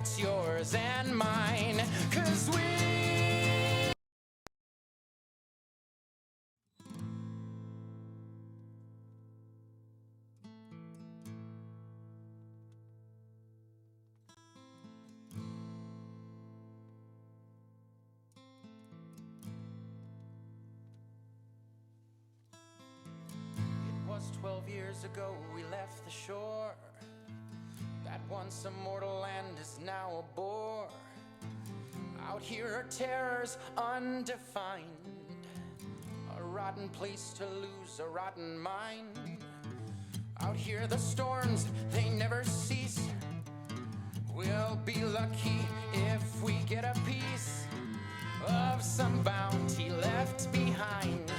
It's yours and mine, 'cause we It was 12 years ago we left the shore. That once immortal land is now a bore. Out here are terrors undefined, a rotten place to lose a rotten mind. Out here the storms, they never cease. We'll be lucky if we get a piece of some bounty left behind,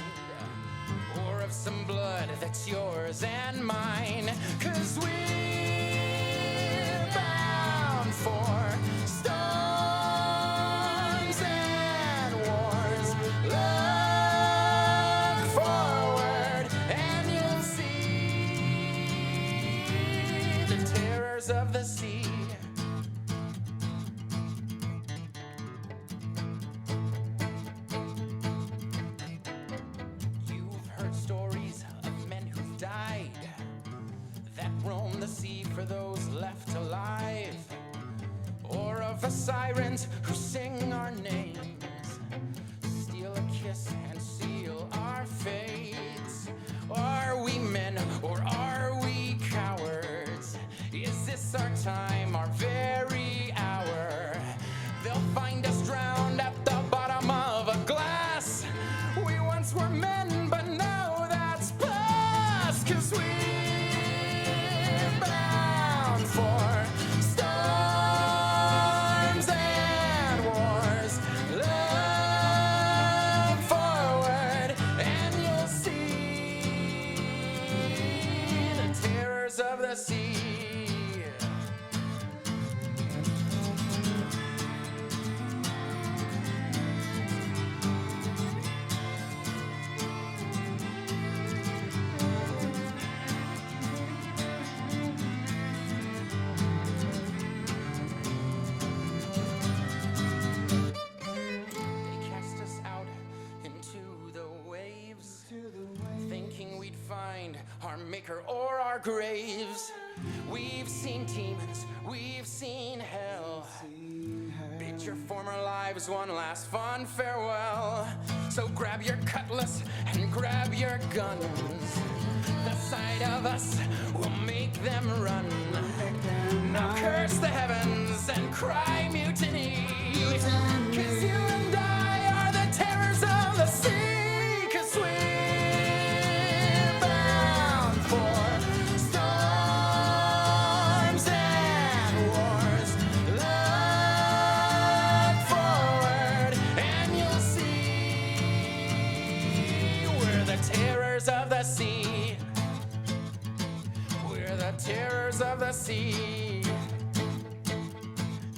or of some blood that's yours and mine, 'cause we're bound for storms and wars. Look forward and you'll see the terrors of the sea. The sea for those left alive, or of the sirens who sing our names, steal a kiss and seal our fates. Are we men or are we cowards? Is this our time, our very hour? They'll find us drowned at the bottom of a glass. We once were men, but now that's past, 'cause we for storms and wars. Look forward and you'll see the terrors of the sea. Our maker or our graves. We've seen demons, we've seen hell. Bid your former lives one last fond farewell. So grab your cutlass and grab your guns. The sight of us will make them run. Now curse the heavens and cry mutiny, 'cause you and I are the terrors of the sea. Of the sea, we're the terrors of the sea,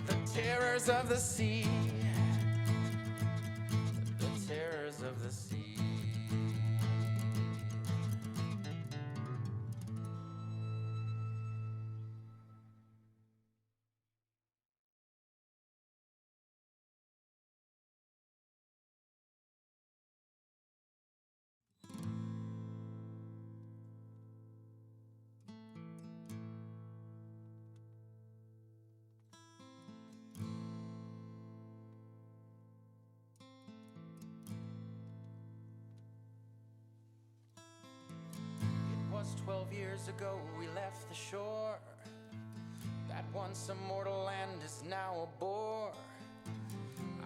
the terrors of the sea, the terrors of the sea. It was 12 years ago we left the shore. That once immortal land is now a bore.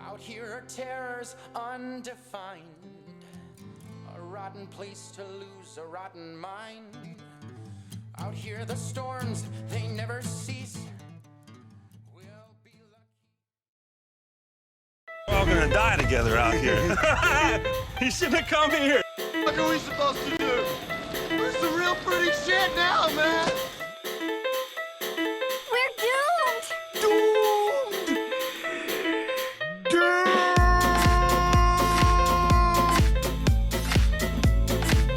Out here are terrors undefined, a rotten place to lose a rotten mind. Out here the storms, they never cease. We'll be lucky. We're all gonna die together out here. You shouldn't have come here. What are we supposed to do? We're some real pretty shit now, man. We're doomed.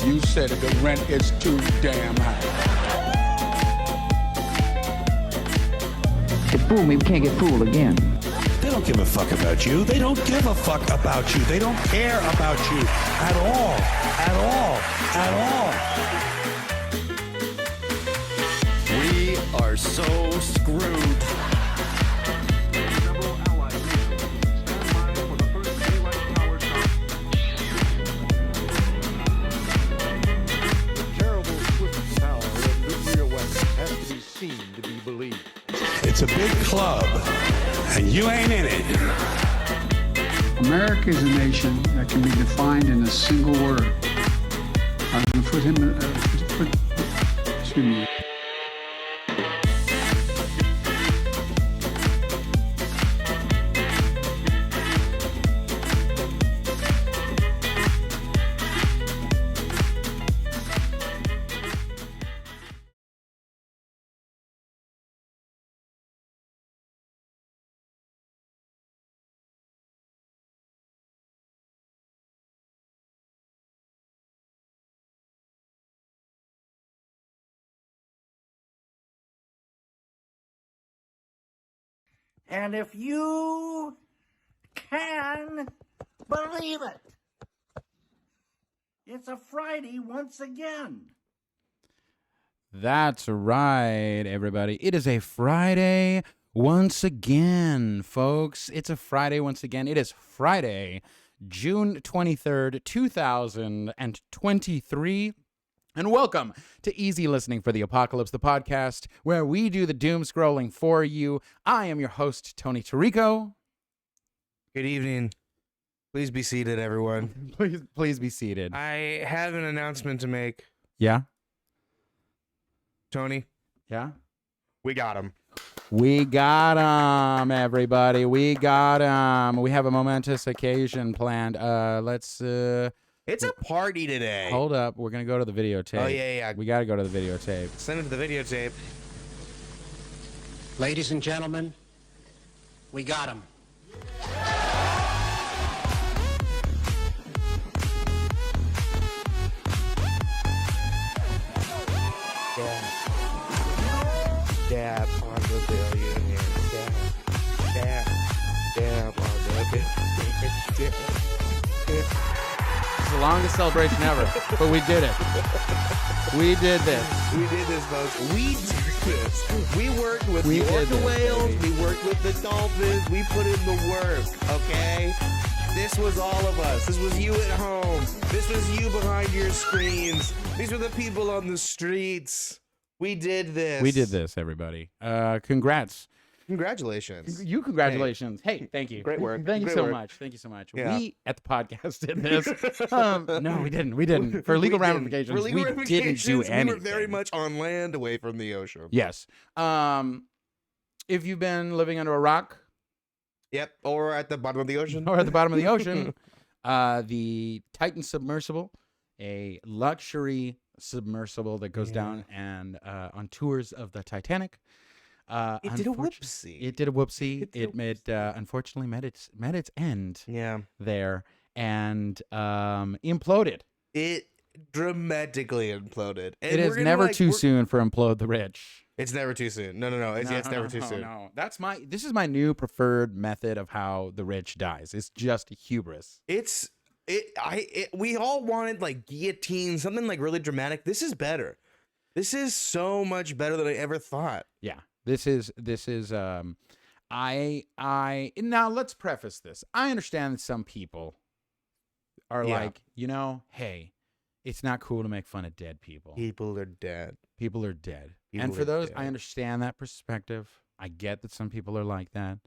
You said that the rent is too damn high. fool me, we can't get fooled again. They don't give a fuck about you. They don't give a fuck about you. They don't care about you at all. At all. At all. We are so screwed. It's a big club, and you ain't in it. America is a nation that can be defined in a single word. I'm going to put him, excuse me. And if you can believe it, it's a Friday once again. That's right, everybody. It is a Friday once again, folks. It's a Friday once again. It is Friday, June 23rd, 2023. And welcome to Easy Listening for the Apocalypse, the podcast where we do the doom scrolling for you. I am your host, Tony Tirico. Good evening. Please be seated, everyone. Please be seated. I have an announcement to make. Yeah? Tony, Yeah? we got him. We got him, everybody. We got him. We have a momentous occasion planned. It's a party today. Hold up. We're going to go to the videotape. Oh, yeah. We got to go to the videotape. Send it to the videotape. Ladies and gentlemen, we got him. Dab on the billionaire. Dab on the billionaire. It's the longest celebration ever, but we did it. We did this. We did this, folks. We did this. We worked with We the did orca this, whales. baby. We worked with the dolphins. We put in the work, okay? This was all of us. This was you at home. This was you behind your screens. These were the people on the streets. We did this. We did this, everybody. Congrats. Congratulations. Congratulations. Hey, thank you. Great work. Thank you Great so work. much. Thank you so much. Yeah. We at the podcast did this. No, we didn't. We didn't. For legal We didn't. ramifications, For legal we didn't ramifications, do anything. We were very much on land away from the ocean. Yes. If you've been living under a rock Yep. Or at the bottom of the ocean. or at the bottom of the ocean, the Titan submersible, a luxury submersible that goes down and on tours of the Titanic. It did a whoopsie. It did a whoopsie. It unfortunately met its end Yeah. there and imploded. It dramatically imploded. And It is we're gonna, never like, too we're- soon for Implode the Rich. It's never too soon. No. It's never too soon. No. This is my new preferred method of how the rich dies. It's just hubris. We all wanted like guillotine, something like really dramatic. This is better. This is so much better than I ever thought. Yeah. This is I now let's preface this. I understand that some people are Yeah. like, hey, it's not cool to make fun of dead people. People are dead. People are dead. People And for are those, dead. I understand that perspective. I get that some people are like that.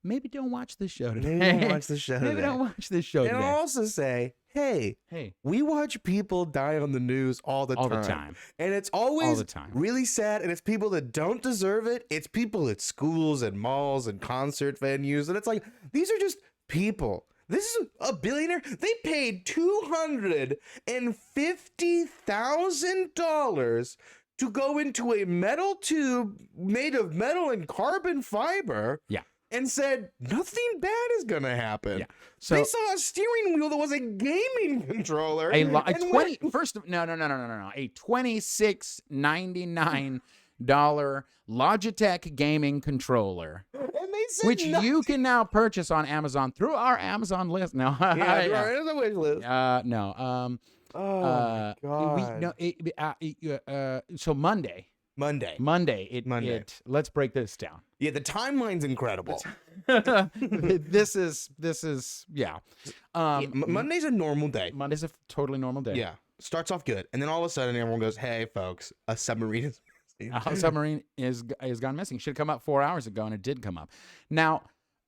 Maybe don't watch this show today. Maybe don't watch this show Maybe today. don't watch this show And I'll today. also say, hey, we watch people die on the news all the time. And it's always All the time. really sad. And it's people that don't deserve it. It's people at schools and malls and concert venues. And it's like, these are just people. This is a billionaire. They paid $250,000 to go into a metal tube made of metal and carbon fiber. Yeah. And said nothing bad is gonna happen. Yeah. So they saw a steering wheel that was a gaming controller. a and 20 first no. A $26.99 Logitech gaming controller, And they said which you can now purchase on Amazon through our Amazon list. No, Yeah, right on the wish list. no. Oh my God. So Monday. Monday. Let's break this down. Yeah, the timeline's incredible. this is yeah. Monday's a normal day. Monday's a totally normal day. Yeah, starts off good, and then all of a sudden everyone goes, "Hey, folks, a submarine is missing." A submarine is gone missing. Should have come up 4 hours ago, and it did come up. Now,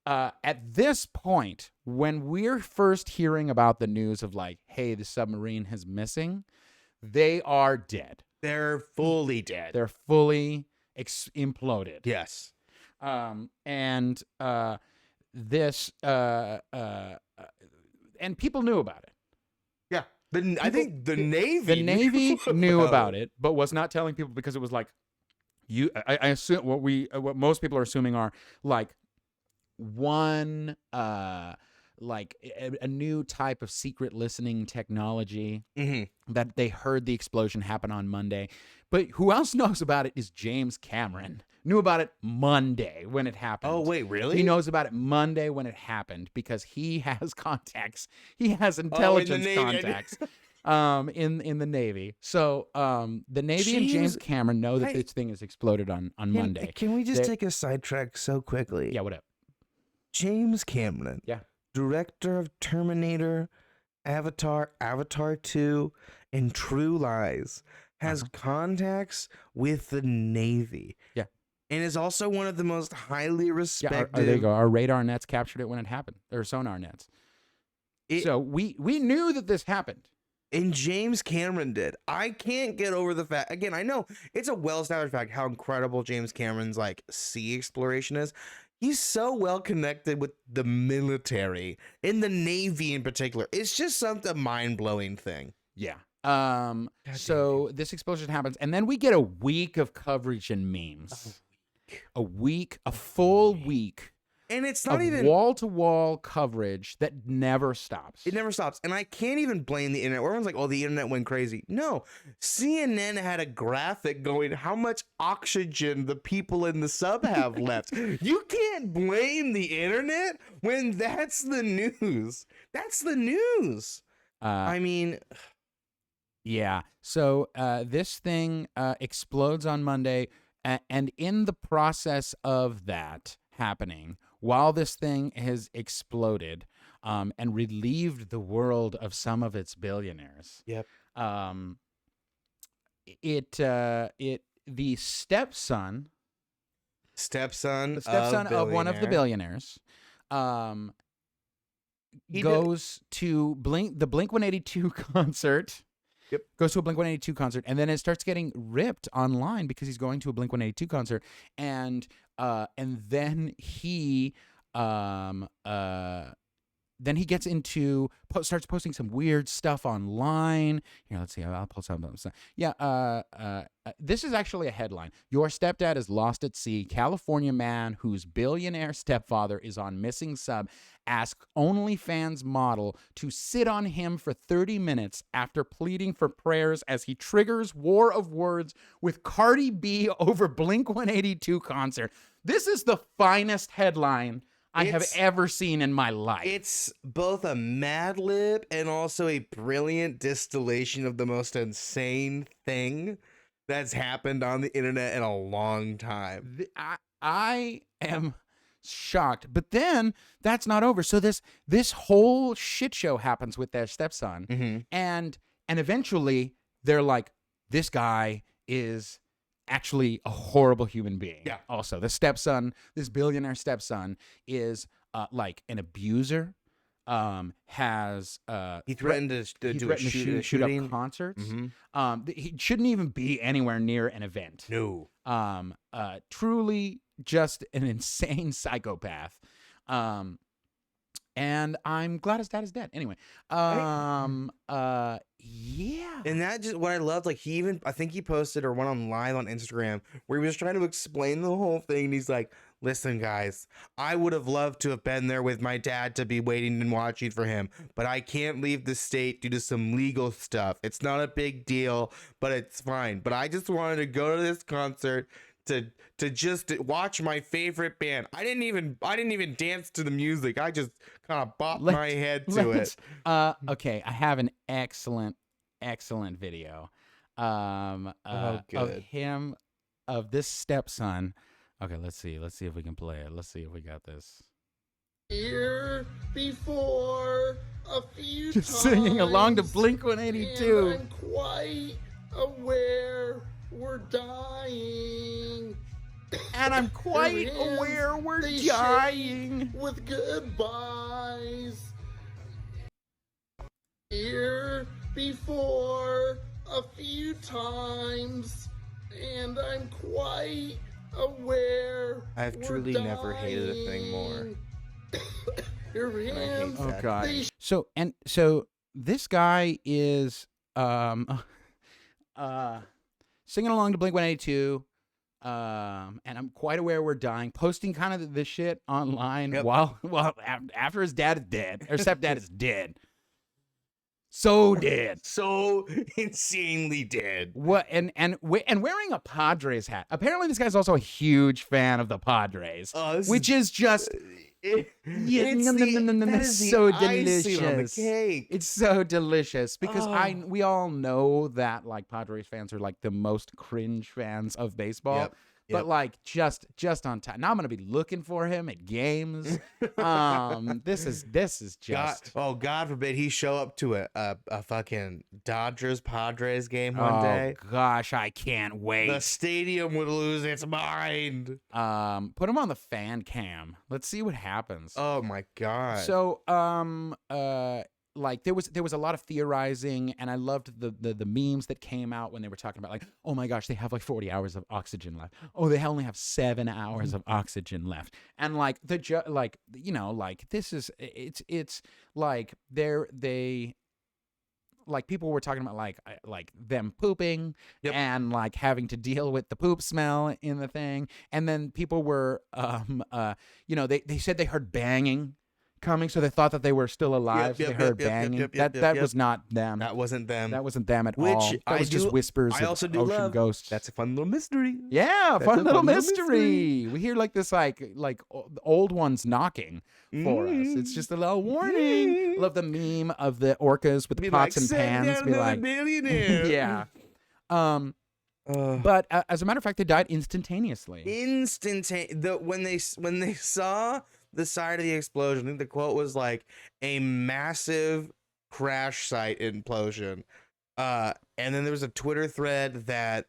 at this point, when we're first hearing about the news of like, hey, the submarine is missing, they are dead. They're fully dead. They're fully imploded. Yes. And this and people knew about it. Yeah. I think the Navy knew about it, but was not telling people because it was like I assume what most people are assuming are like one like a new type of secret listening technology that they heard the explosion happen on Monday. But who else knows about it is James Cameron. Knew about it Monday when it happened. Oh, wait, really? He knows about it Monday when it happened because he has contacts. He has intelligence contacts in the Navy. So the Navy and James Cameron know that this thing has exploded on Monday. Can we just take a sidetrack so quickly? Yeah, what up? James Cameron. Yeah. Director of Terminator, Avatar, Avatar 2, and True Lies, has contacts with the Navy. Yeah. And is also one of the most highly respected. Yeah, there you go. Our radar nets captured it when it happened, or sonar nets. So we knew that this happened. And James Cameron did. I can't get over the fact. Again, I know it's a well-established fact how incredible James Cameron's like sea exploration is. He's so well connected with the military and the Navy in particular. It's just something mind-blowing thing. Yeah. So this explosion happens, and then we get a week of coverage and memes. A full week. And it's not even wall-to-wall coverage that never stops. It never stops. And I can't even blame the internet. Everyone's like, oh, the internet went crazy. No. CNN had a graphic going how much oxygen the people in the sub have left. You can't blame the internet when that's the news. That's the news. I mean... Yeah. So this thing explodes on Monday, and in the process of that happening, while this thing has exploded and relieved the world of some of its billionaires. Yep. The stepson of one of the billionaires goes to the Blink-182 concert. Yep. Goes to a Blink-182 concert, and then it starts getting ripped online because he's going to a Blink-182 concert, and then he gets into starts posting some weird stuff online. Here, let's see. I'll pull something. Yeah. This is actually a headline. Your stepdad is lost at sea. California man whose billionaire stepfather is on missing sub asks OnlyFans model to sit on him for 30 minutes after pleading for prayers as he triggers war of words with Cardi B over Blink-182 concert. This is the finest headline I have ever seen in my life. It's both a Mad Lib and also a brilliant distillation of the most insane thing that's happened on the internet in a long time. I am shocked. But then that's not over. So this whole shit show happens with their stepson, and eventually they're like, this guy is actually a horrible human being. Yeah. Also, the stepson, this billionaire stepson, is like an abuser. Has he threatened to shoot up concerts. He shouldn't even be anywhere near an event. No. Truly just an insane psychopath. And I'm glad his dad is dead. Anyway, yeah. And that just what I loved. Like I think he posted or went on live on Instagram where he was trying to explain the whole thing. And he's like, Listen, guys, I would have loved to have been there with my dad to be waiting and watching for him, but I can't leave the state due to some legal stuff. It's not a big deal, but it's fine. But I just wanted to go to this concert to just watch my favorite band. I didn't even dance to the music. I just kind of bopped my head to it. Okay, I have an excellent video of him, of this stepson. Okay, let's see if we can play it. Let's see if we got this. Here before a few Just singing along to times, Blink-182. and I'm quite aware we're dying. And I'm quite aware we're They dying. shake with goodbyes. Here before a few times, and I'm quite aware I've we're truly never hated a thing more. dying. Your hands, Oh god. they So this guy is singing along to Blink-182. And I'm quite aware we're dying, posting kind of this shit online while after his dad is dead, or stepdad is dead. So dead. So insanely dead. What and wearing a Padres hat. Apparently this guy's also a huge fan of the Padres. Which is just so delicious. It's so delicious because we all know that like Padres fans are like the most cringe fans of baseball. But like just on time. Now I'm gonna be looking for him at games. This is just God forbid he show up to a fucking Dodgers Padres game one day. Oh gosh, I can't wait. The stadium would lose its mind. Put him on the fan cam. Let's see what happens. Oh my god. So like there was a lot of theorizing, and I loved the memes that came out when they were talking about like, oh my gosh, they have like 40 hours of oxygen left. Oh, they only have 7 hours of oxygen left. And like this is it's like they like people were talking about like them pooping and like having to deal with the poop smell in the thing, and then people were they said they heard banging coming, so they thought that they were still alive. They heard banging. That was not them. That wasn't them. That wasn't them at all. That was just whispers I also of do ocean love. ghosts. That's a fun little mystery. Yeah, That's fun a little fun mystery. We hear like this like old ones knocking for us. It's just a little warning. Love the meme of the orcas with the pots and pans. Be like, billionaire. yeah. But as a matter of fact, they died instantaneously. When they saw the side of the explosion, I think the quote was like a massive crash site implosion. And then there was a Twitter thread that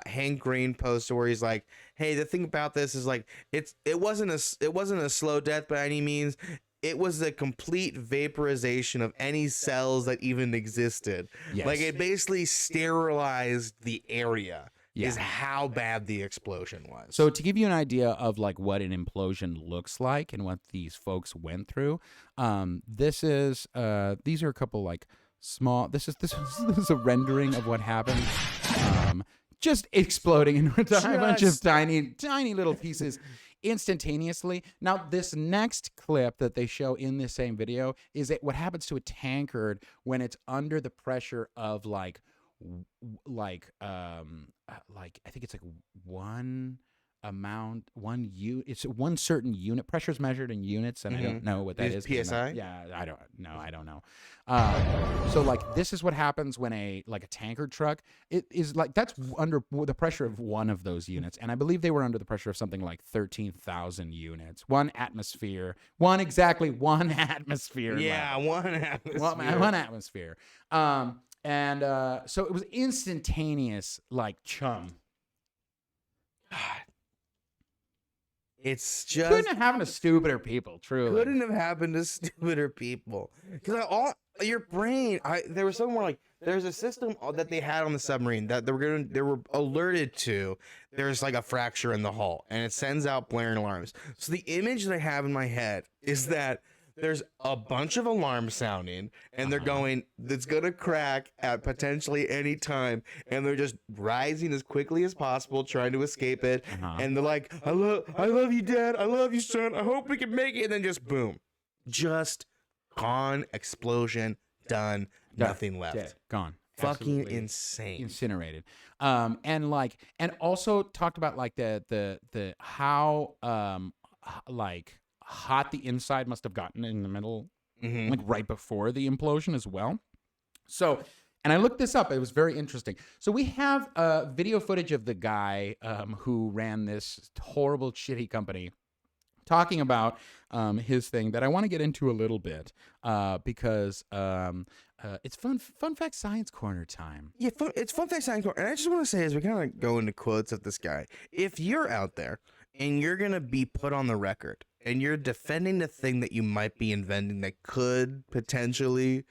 Hank Green posted where he's like, "Hey, the thing about this is like it wasn't a slow death by any means. It was a complete vaporization of any cells that even existed. Yes. Like it basically sterilized the area." Yeah. Is how bad the explosion was. So to give you an idea of like what an implosion looks like and what these folks went through, these are a couple like small. This is a rendering of what happened. Just exploding into a bunch of tiny little pieces instantaneously. Now, this next clip that they show in this same video is what happens to a tankard when it's under the pressure of like I think it's like it's one certain unit. Pressure's measured in units, and I don't know what that is. PSI? Yeah, I don't know. So like this is what happens when a tanker truck, it is like that's under the pressure of one of those units, and I believe they were under the pressure of something like 13,000 units, one atmosphere. Yeah, One atmosphere. one atmosphere. And so it was instantaneous, like chum. God. It's just Couldn't have happened to stupider people, truly. couldn't have happened to stupider people. Because your brain, there was somewhere like there's a system that they had on the submarine that they were alerted to. There's like a fracture in the hull, and it sends out blaring alarms. So the image that I have in my head is that there's a bunch of alarms sounding, and they're going, it's gonna crack at potentially any time, and they're just rising as quickly as possible, trying to escape it. And they're like, I love you, Dad. I love you, son. I hope we can make it. And then just boom, just gone, explosion, done, nothing left. Dead. Gone. Fucking Absolutely insane. Incinerated. And also talked about like the how like hot the inside must have gotten in the middle, like right before the implosion as well. So, and I looked this up. It was very interesting. So we have video footage of the guy who ran this horrible, shitty company talking about his thing that I want to get into a little bit because it's fun fact science corner time. Yeah, it's fun fact science corner. And I just want to say, as we kind of go into quotes of this guy, if you're out there and you're going to be put on the record and you're defending the thing that you might be inventing that could potentially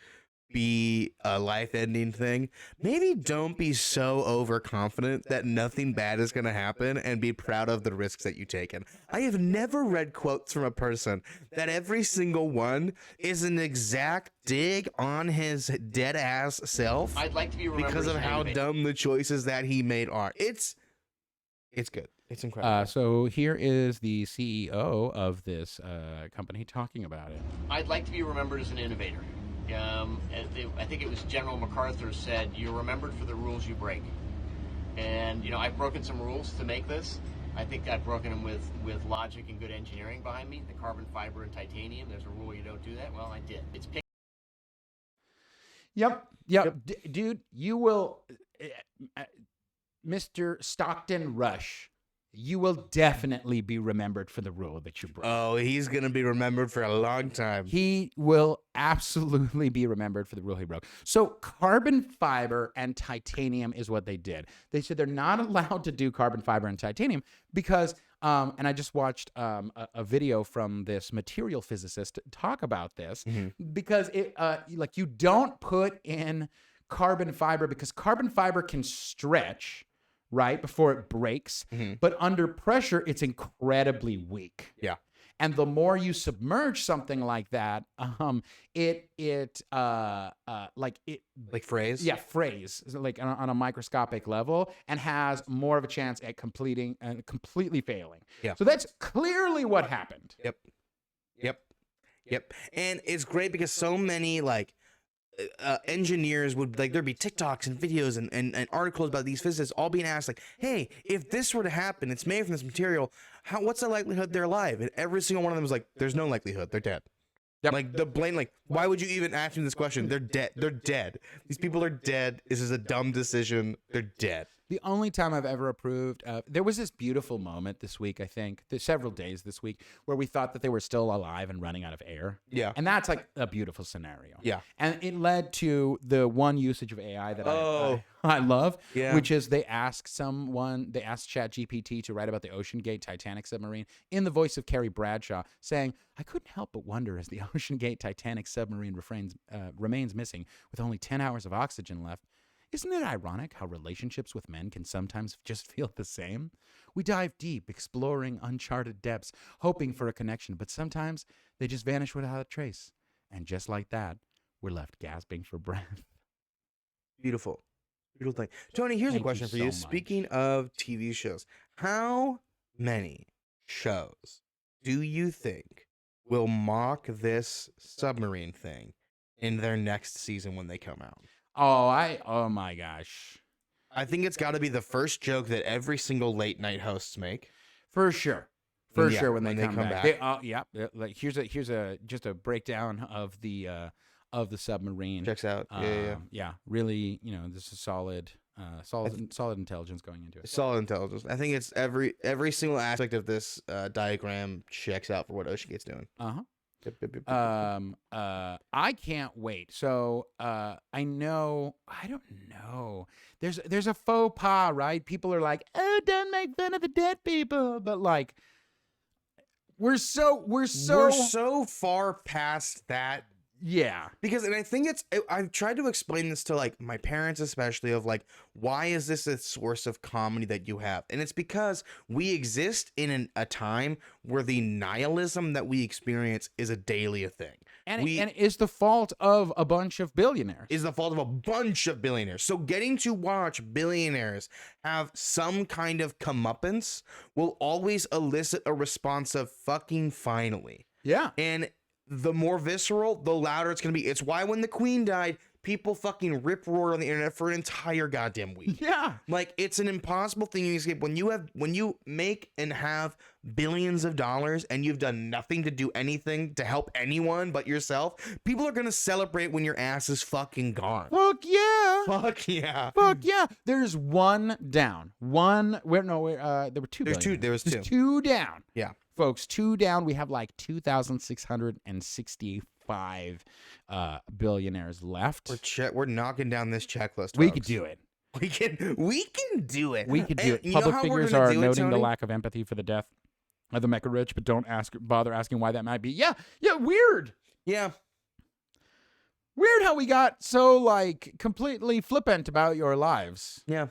be a life-ending thing, maybe don't be so overconfident that nothing bad is going to happen, and be proud of the risks that you've taken. I have never read quotes from a person that every single one is an exact dig on his dead-ass self. I'd like to be remembered because of as an how innovator. dumb the choices that he made are. It's good. It's incredible. So here is the CEO of this company talking about it. I'd like to be remembered as an innovator. I think it was General MacArthur said, "You're remembered for the rules you break." And I've broken some rules to make this. I think I've broken them with logic and good engineering behind me. The carbon fiber and titanium. There's a rule you don't do that. Well, I did. It's pick. Yep. Dude, you will, Mr. Stockton Rush. You will definitely be remembered for the rule that you broke. Oh, he's going to be remembered for a long time. He will absolutely be remembered for the rule he broke. So carbon fiber and titanium is what they did. They said they're not allowed to do carbon fiber and titanium because, and I just watched a video from this material physicist talk about this, because it, like you don't put in carbon fiber because carbon fiber can stretch right before it breaks, but under pressure it's incredibly weak. Yeah. And the more you submerge something like that, it frays? Yeah, frays like on a microscopic level, and has more of a chance at completing and completely failing. Yeah. So that's clearly what happened. Yep. And it's great because so many engineers would there'd be TikToks and videos and articles about these physicists all being asked hey, if this were to happen, it's made from this material, what's the likelihood they're alive? And every single one of them was like, there's no likelihood, they're dead. Yep. The blatant, why would you even ask me this question? They're dead. These people are dead. This is a dumb decision. They're dead. The only time I've ever approved of, there was this beautiful moment this week, I think, several days this week, where we thought that they were still alive and running out of air. Yeah. And that's like a beautiful scenario. Yeah. And it led to the one usage of AI that I love, which is they asked ChatGPT to write about the OceanGate Titanic submarine in the voice of Carrie Bradshaw, saying, I couldn't help but wonder as the OceanGate Titanic submarine remains missing with only 10 hours of oxygen left. Isn't it ironic how relationships with men can sometimes just feel the same? We dive deep, exploring uncharted depths, hoping for a connection, but sometimes they just vanish without a trace. And just like that, we're left gasping for breath. Beautiful thing. Tony, here's a question for you. Speaking of TV shows, how many shows do you think will mock this submarine thing in their next season when they come out? Oh my gosh. I think it's got to be the first joke that every single late night hosts make. For sure. Sure when they come back. Like here's just a breakdown of the submarine. Checks out. Yeah. Really, this is solid intelligence going into it. Solid intelligence. I think it's every single aspect of this diagram checks out for what OceanGate's doing. I can't wait. So I don't know. There's a faux pas, right? People are like, oh, don't make fun of the dead people, but we're so far past that Yeah. Because, and I think I've tried to explain this to like my parents, especially, of like, why is this a source of comedy that you have? And it's because we exist in a time where the nihilism that we experience is a daily thing. And it is the fault of a bunch of billionaires. Is the fault of a bunch of billionaires. So getting to watch billionaires have some kind of comeuppance will always elicit a response of fucking finally. Yeah. And the more visceral, the louder it's going to be. It's why when the Queen died, people fucking rip roar on the internet for an entire goddamn week. Yeah. Like, it's an impossible thing to escape. When you make and have billions of dollars and you've done nothing to do anything to help anyone but yourself, people are going to celebrate when your ass is fucking gone. Fuck yeah. Fuck yeah. Fuck yeah. There's one down. There were two. There was two. There's two down. Yeah. Folks, two down. We have like 2,665 billionaires left. We're knocking down this checklist. We folks. could do it. We can do it. We could do And it. you know Public how we're figures gonna are do it, noting the Tony? lack of empathy for the death of the mega rich, but don't bother asking why that might be. Yeah, weird. Yeah. Weird how we got so like completely flippant about your lives. Yeah.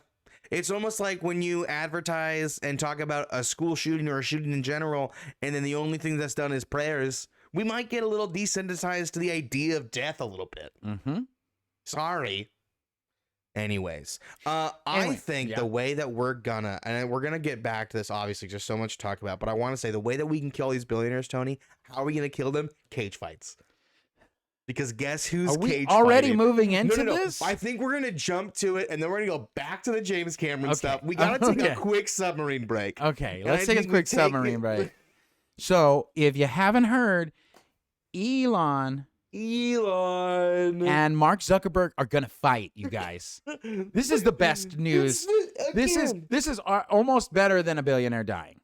It's almost like when you advertise and talk about a school shooting or a shooting in general, and then the only thing that's done is prayers. We might get a little desensitized to the idea of death a little bit. Mm-hmm. Sorry. Anyways, I think the way that we're gonna get back to this, obviously, there's so much to talk about, but I want to say the way that we can kill these billionaires, Tony, how are we gonna kill them? Cage fights. Because guess who's Are we cage already fighting? moving into No. this? I think we're gonna jump to it, and then we're gonna go back to the James Cameron stuff. We gotta take a quick submarine break. Okay, And let's I take a think we quick take submarine it- break. So, if you haven't heard, Elon and Mark Zuckerberg are gonna fight, you guys. This is the best news. This is almost better than a billionaire dying.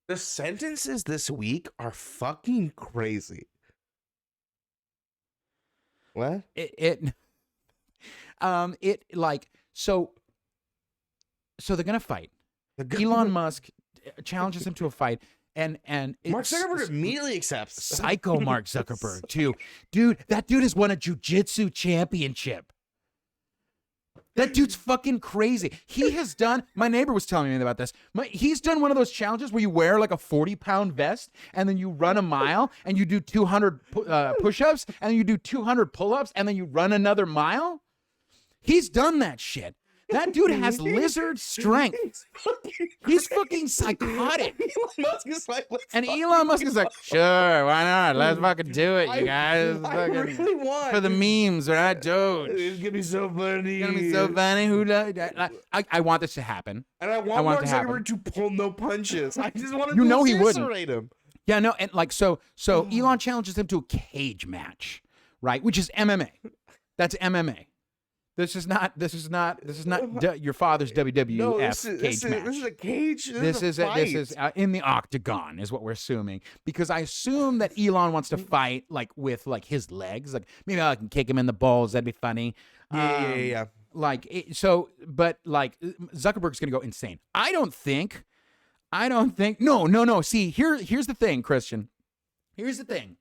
The sentences this week are fucking crazy. What? So they're gonna fight. Elon Musk challenges him to a fight, and Mark Zuckerberg immediately accepts. Psycho Mark Zuckerberg too, dude. That dude has won a jiu-jitsu championship. That dude's fucking crazy. He has done, my neighbor was telling me about this. He's done one of those challenges where you wear like a 40-pound vest and then you run a mile and you do 200 push-ups and then you do 200 pull-ups and then you run another mile. He's done that shit. That dude has lizard strength. He's fucking psychotic. Elon Musk is like, and Elon Musk is like, sure, why not? Let's fucking do it, you guys. I really want for the memes, right? Doge. It's gonna be so funny. It's gonna be so funny. Who does? I want this to happen. And I want Mark it to happen. Zuckerberg to pull no punches. I just want to You know he wouldn't. eviscerate him. Yeah, no, and like so Elon challenges him to a cage match, right? Which is MMA. That's MMA. This is not your father's WWF No, cage match. This is a cage. This is in the octagon, is what we're assuming, because I assume that Elon wants to fight like with like his legs, like maybe I can kick him in the balls. That'd be funny. Yeah. But like Zuckerberg's gonna go insane. I don't think. No. See, here's the thing, Christian. Here's the thing.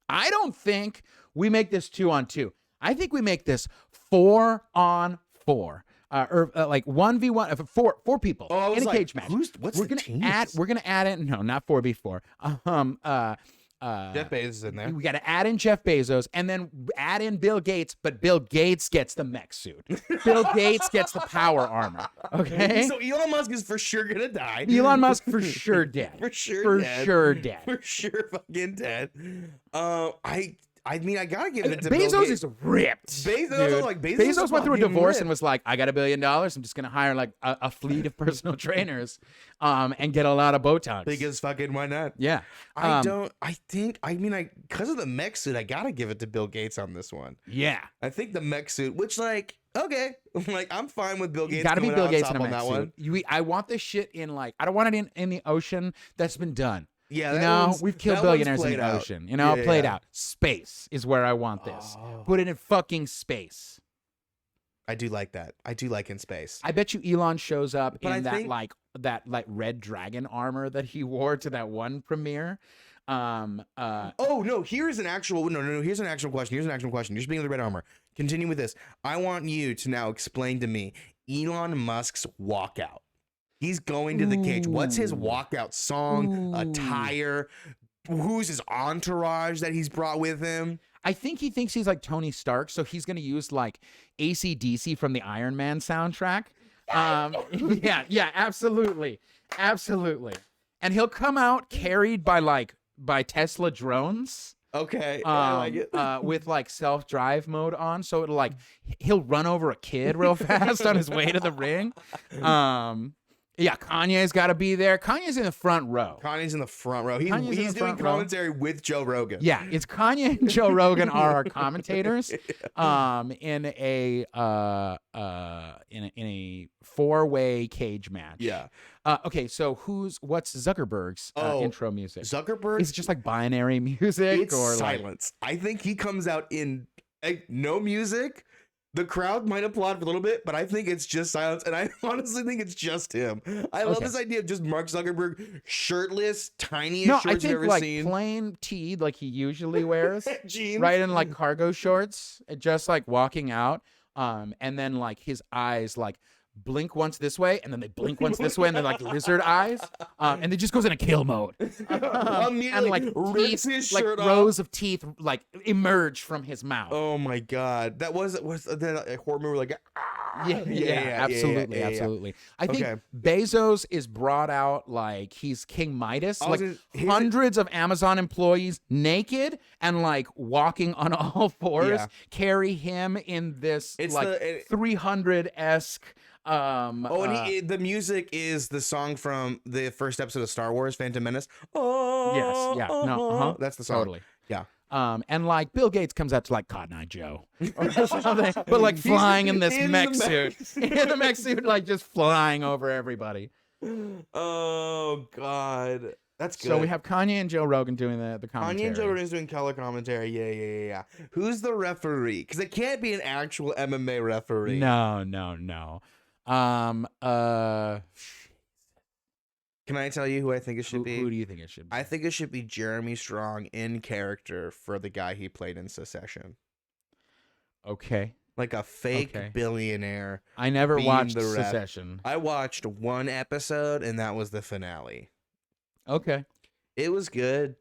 I don't think we make this 2-on-2. I think we make this 4-on-4, or like 1v1, four people in a cage match. We're gonna add in. No, not 4v4. Jeff Bezos is in there. We got to add in Jeff Bezos and then add in Bill Gates, but Bill Gates gets the mech suit. Bill Gates gets the power armor. Okay. So Elon Musk is for sure gonna die. Elon Musk for sure dead. For sure dead. For sure fucking dead. I mean, I gotta give it to Bezos. Bill Gates. Is ripped. Bezos went through a divorce and was like, "I got $1 billion. I'm just gonna hire like a fleet of personal trainers, and get a lot of Botox." Because fucking why not? Yeah. Because of the mech suit, I gotta give it to Bill Gates on this one. Yeah. I think the mech suit, which like, okay, like I'm fine with Bill Gates. Got to be Bill Gates in a on mech that suit. one. I want this shit in like, I don't want it in the ocean. That's been done. Yeah, we've killed that one's billionaires in played the out. ocean. Yeah, Played yeah. out. Space is where I want this. Put it in fucking space. I do like that. I do like in space. I bet you Elon shows up But in I that think- like red dragon armor that he wore to that one premiere. Oh no! Here's an actual Here's an actual question. You're just being the red armor. Continue with this. I want you to now explain to me Elon Musk's walkout. He's going to the cage. What's his walkout song? Attire? Who's his entourage that he's brought with him? I think he thinks he's like Tony Stark, so he's gonna use like AC/DC from the Iron Man soundtrack. Yeah, absolutely. And he'll come out carried by Tesla drones. Okay, I like it. With like self-drive mode on, so it'll like he'll run over a kid real fast on his way to the ring. Yeah, Kanye's got to be there. Kanye's in the front row. He's doing commentary with Joe Rogan. Yeah, it's Kanye and Joe Rogan are our commentators. In a 4-way cage match. Yeah. Okay, so what's Zuckerberg's intro music? Zuckerberg is it just like binary music it's or silence. I think he comes out in no music. The crowd might applaud for a little bit, but I think it's just silence, and I honestly think it's just him. I love this idea of just Mark Zuckerberg shirtless, tiniest shorts you've ever seen. Plain tee like he usually wears, jeans, right, in like cargo shorts, just like walking out, and then like his eyes like blink once this way, and then they blink once this way, and they're like lizard eyes, and it just goes into kill mode. And like rips his shirt off. rows of teeth like emerge from his mouth. Oh my god, that was the horror movie like. Absolutely. I think Bezos is brought out like he's King Midas, like hundreds of Amazon employees naked and like walking on all fours carry him in this 300-esque. The music is the song from the first episode of Star Wars, Phantom Menace. That's the song. Totally. Yeah. And like Bill Gates comes out to like Cotton Eye Joe or something, but like flying in this mech suit, in the mech suit, like just flying over everybody. Oh God, that's good. So we have Kanye and Joe Rogan doing the commentary. Kanye and Joe Rogan is doing color commentary. Yeah. Who's the referee? Because it can't be an actual MMA referee. No. Can I tell you who I think it should be? Who do you think it should be? I think it should be Jeremy Strong in character for the guy he played in Succession. Okay. Like a fake billionaire. I never watched Succession. I watched one episode, and that was the finale. Okay. It was good.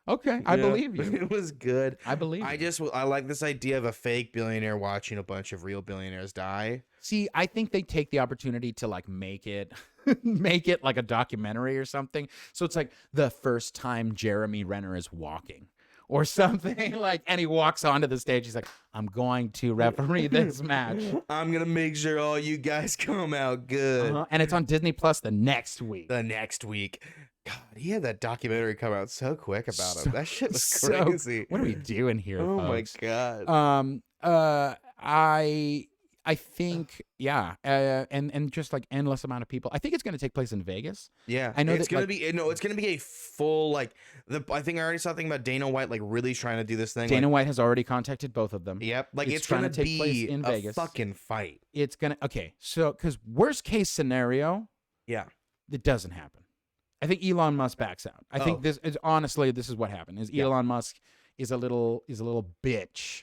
Okay, I believe you. It was good. I believe I like this idea of a fake billionaire watching a bunch of real billionaires die. See, I think they take the opportunity to like make it like a documentary or something. So it's like the first time Jeremy Renner is walking or something like, and he walks onto the stage. He's like, I'm going to referee this match. I'm going to make sure all you guys come out good. And it's on Disney Plus the next week. God, he had that documentary come out so quick about him. That shit was crazy. What are we doing here, folks? My God. I think, and just like endless amount of people. I think it's going to take place in Vegas. Yeah, I know it's going to be. No, it's going to be a full I think I already saw something about Dana White like really trying to do this thing. Dana White has already contacted both of them. Yep, like it's going to take place in Vegas. Fucking fight. It's gonna so because worst case scenario, it doesn't happen. I think Elon Musk backs out. I think this is what happened. Elon Musk is a little bitch.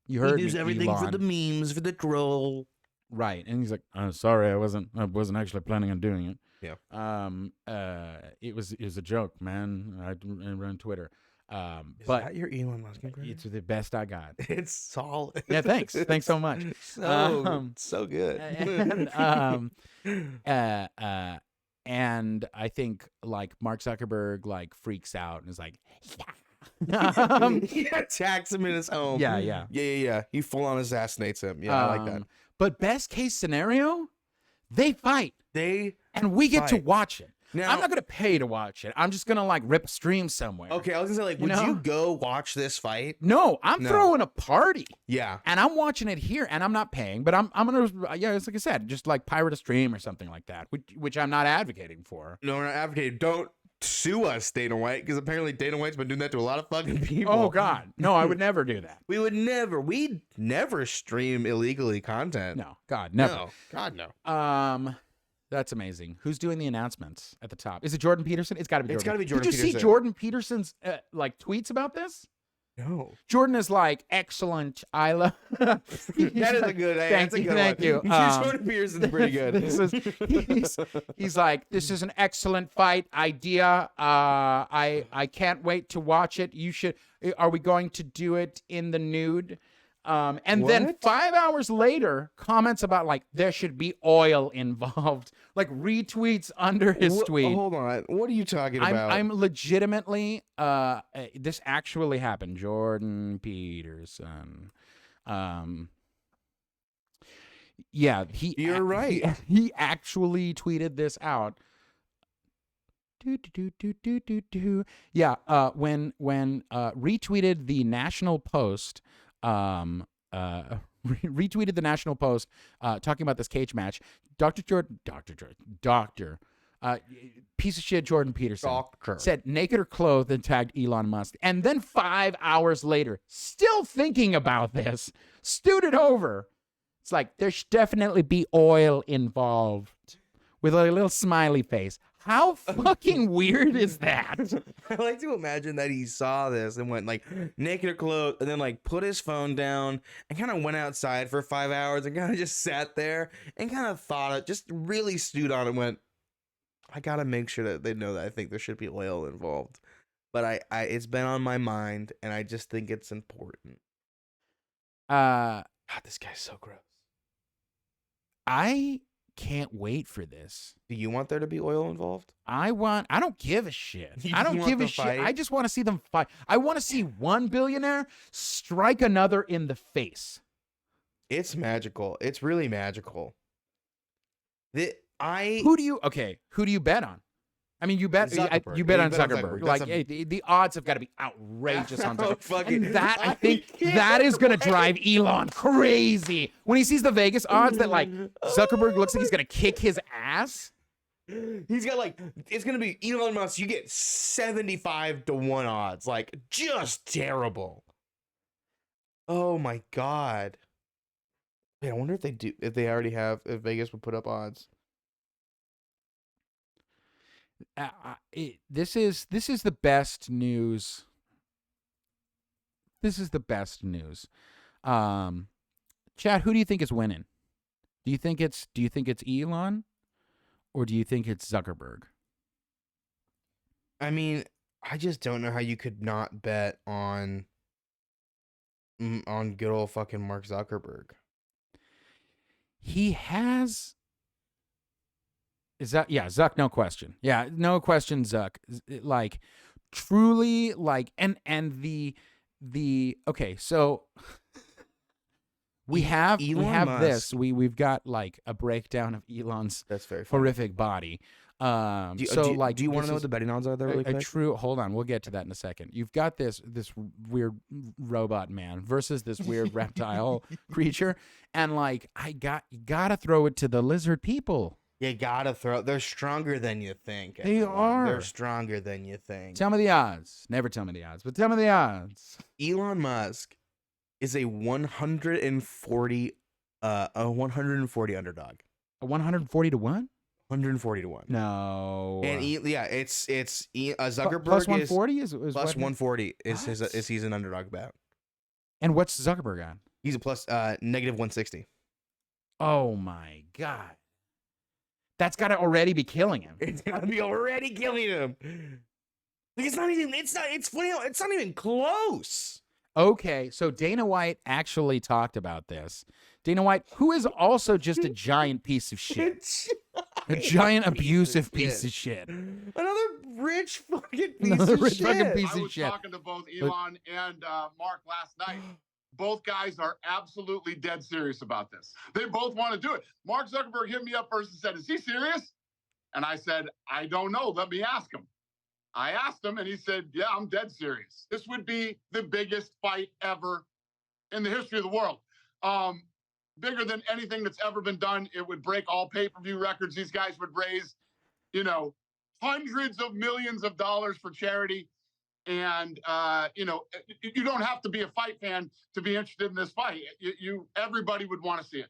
You heard he does everything Elon. for the memes, for the troll. Right. And he's like, sorry, I wasn't actually planning on doing it. Yeah. It was a joke, man. I run Twitter. Is but that your Elon Musk impression? It's the best I got. It's solid. Yeah, thanks. Thanks so much. So good. And I think like Mark Zuckerberg like freaks out and is like, he attacks him in his home. Yeah. He full on assassinates him. Yeah, I like that. But best case scenario, they fight. And we get to watch it. Now, I'm not gonna pay to watch it. I'm just gonna like rip a stream somewhere. Okay, I was gonna say like, would you go watch this fight? No, I'm throwing a party. Yeah, and I'm watching it here, and I'm not paying, but I'm gonna it's like I said, just like pirate a stream or something like that, which I'm not advocating for. No, we're not advocating. Don't sue us, Dana White, because apparently Dana White's been doing that to a lot of fucking people. Oh God, no, I would never do that. We'd never stream illegally content. No, God, never. No, God, no. That's amazing. Who's doing the announcements at the top? Is it Jordan Peterson? It's got to be. It's Jordan. gotta be Jordan Did you see Peterson. Jordan Peterson's like tweets about this? No. Jordan is like, excellent. I love. That is a good. That's a good Thank one. you. Jordan Peterson's pretty good. He's like, this is an excellent fight idea. I can't wait to watch it. You should. Are we going to do it in the nude? And then What? 5 hours later, comments about like there should be oil involved, like retweets under his tweet. Hold on. What are you talking about? I'm legitimately this actually happened. Jordan Peterson. Yeah, You're right. He actually tweeted this out. Yeah, when retweeted the National Post, retweeted the National Post talking about this cage match. Doctor, piece of shit Jordan Peterson said naked or clothed and tagged Elon Musk. And then 5 hours later, still thinking about this, stewed it over. It's like, there should definitely be oil involved with a little smiley face. How fucking weird is that? I like to imagine that he saw this and went like naked or clothed and then like put his phone down and kind of went outside for 5 hours and kind of just sat there and kind of thought it, just really stewed on it and went, I got to make sure that they know that I think there should be oil involved. But I it's been on my mind and I just think it's important. God, this guy's so gross. I can't wait for this. Do you want there to be oil involved? I don't give a shit. You I don't want give a the shit. fight? I just want to see them fight. I want to see one billionaire strike another in the face. It's magical. It's really magical. Who do you bet on? I mean, you bet Zuckerberg. you bet Yeah, on you bet on Zuckerberg. Zuckerberg. Like, That's hey, the odds have got to be outrageous on Oh, Zuckerberg. fucking- And that, I I think, can't that is going to wait. drive Elon crazy. When he sees the Vegas odds that, like, Zuckerberg looks like he's going to kick his ass. He's got like, it's gonna be Elon Musk. You get 75-1 odds, like just terrible. Oh my god! Wait, I wonder if they already have, if Vegas would put up odds. This is the best news. This is the best news. Chad, who do you think is winning? Do you think it's Elon? Or do you think it's Zuckerberg? I mean, I just don't know how you could not bet on good old fucking Mark Zuckerberg. He has. Zuck, no question. Yeah, no question, Zuck. Like, truly, like, and the okay, so we have Musk. this. We've got like a breakdown of Elon's That's very funny. horrific body. Do you want to know what the betting odds are there really quick? Hold on, we'll get to that in a second. You've got this weird robot man versus this weird reptile creature, and like you gotta throw it to the lizard people. You gotta throw. They're stronger than you think. They everyone. are. They're stronger than you think. Tell me the odds. Never tell me the odds, but tell me the odds. Elon Musk is a 140 underdog. A 140 to 1? 140 to 1. No. And it's Zuckerberg plus 140 is plus what? 140 is What? he's an underdog bet. And what's Zuckerberg on? He's a plus negative 160. Oh my god. That's got to already be killing him. It's gotta be already killing him. Like it's not even close. Okay, so Dana White actually talked about this. Dana White, who is also just a giant piece of shit. A giant abusive piece of shit. Another rich fucking piece Another of rich shit. fucking piece I of was shit. talking to both Elon and Mark last night. Both guys are absolutely dead serious about this. They both want to do it. Mark Zuckerberg hit me up first and said, "Is he serious?" And I said, "I don't know. Let me ask him." I asked him and he said, "Yeah, I'm dead serious. This would be the biggest fight ever in the history of the world. Bigger than anything that's ever been done. It would break all pay-per-view records. These guys would raise, hundreds of millions of dollars for charity. And, you don't have to be a fight fan to be interested in this fight. Everybody would want to see it."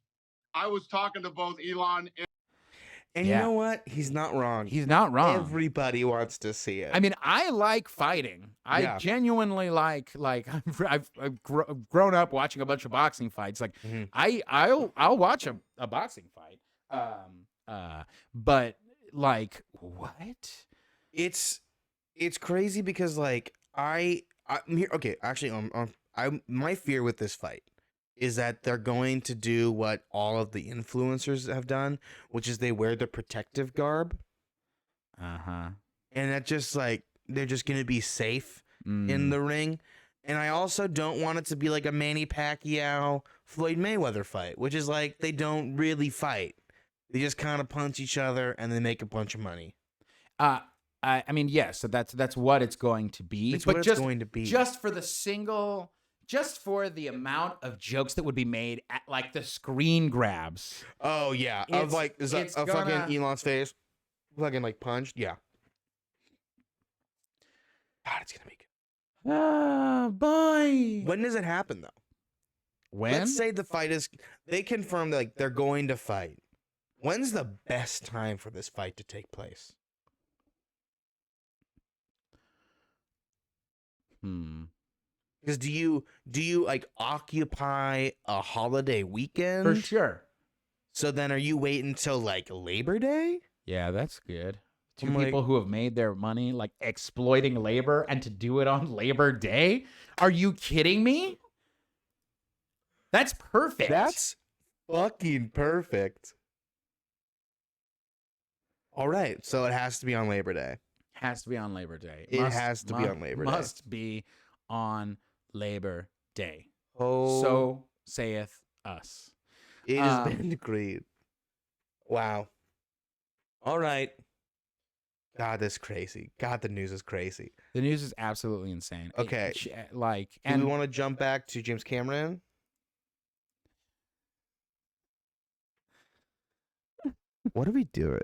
I was talking to both Elon And Yeah. you know what? He's not wrong. He's not wrong. Everybody wants to see it. I mean, I like fighting. I Yeah. genuinely like I've grown up watching a bunch of boxing fights. Like Mhm. I'll watch a boxing fight. But like what? It's crazy because like I'm here. Okay, actually, my fear with this fight is that they're going to do what all of the influencers have done, which is they wear the protective garb, and that just like they're just gonna be safe in the ring. And I also don't want it to be like a Manny Pacquiao Floyd Mayweather fight, which is like they don't really fight. They just kind of punch each other and they make a bunch of money. I mean, yes. So that's what it's going to be. It's but what it's just going to be. just for the amount of jokes that would be made at like the screen grabs. Oh yeah, It's- of like is it's that gonna- fucking Elon's face, fucking like punched. Yeah. God, it's gonna be good. Ah, boy. When does it happen though? When? Let's say the fight is. They confirmed like they're going to fight. When's the best time for this fight to take place? Because do you like occupy a holiday weekend? For sure. So then are you waiting till like Labor Day? Yeah, that's good. Two I'm like- people who have made their money like exploiting labor and to do it on Labor Day? Are you kidding me? That's perfect. That's fucking perfect. All right, so it has to be on Labor Day. has to be on Labor Day. It has to be on Labor Day. Must be on Labor Day. Oh, So saith us. it has um, been agreed. Wow. All right. God, that's crazy. God, the news is crazy. The news is absolutely insane. Okay. Like, Do and we want to jump back to James Cameron? What are we doing?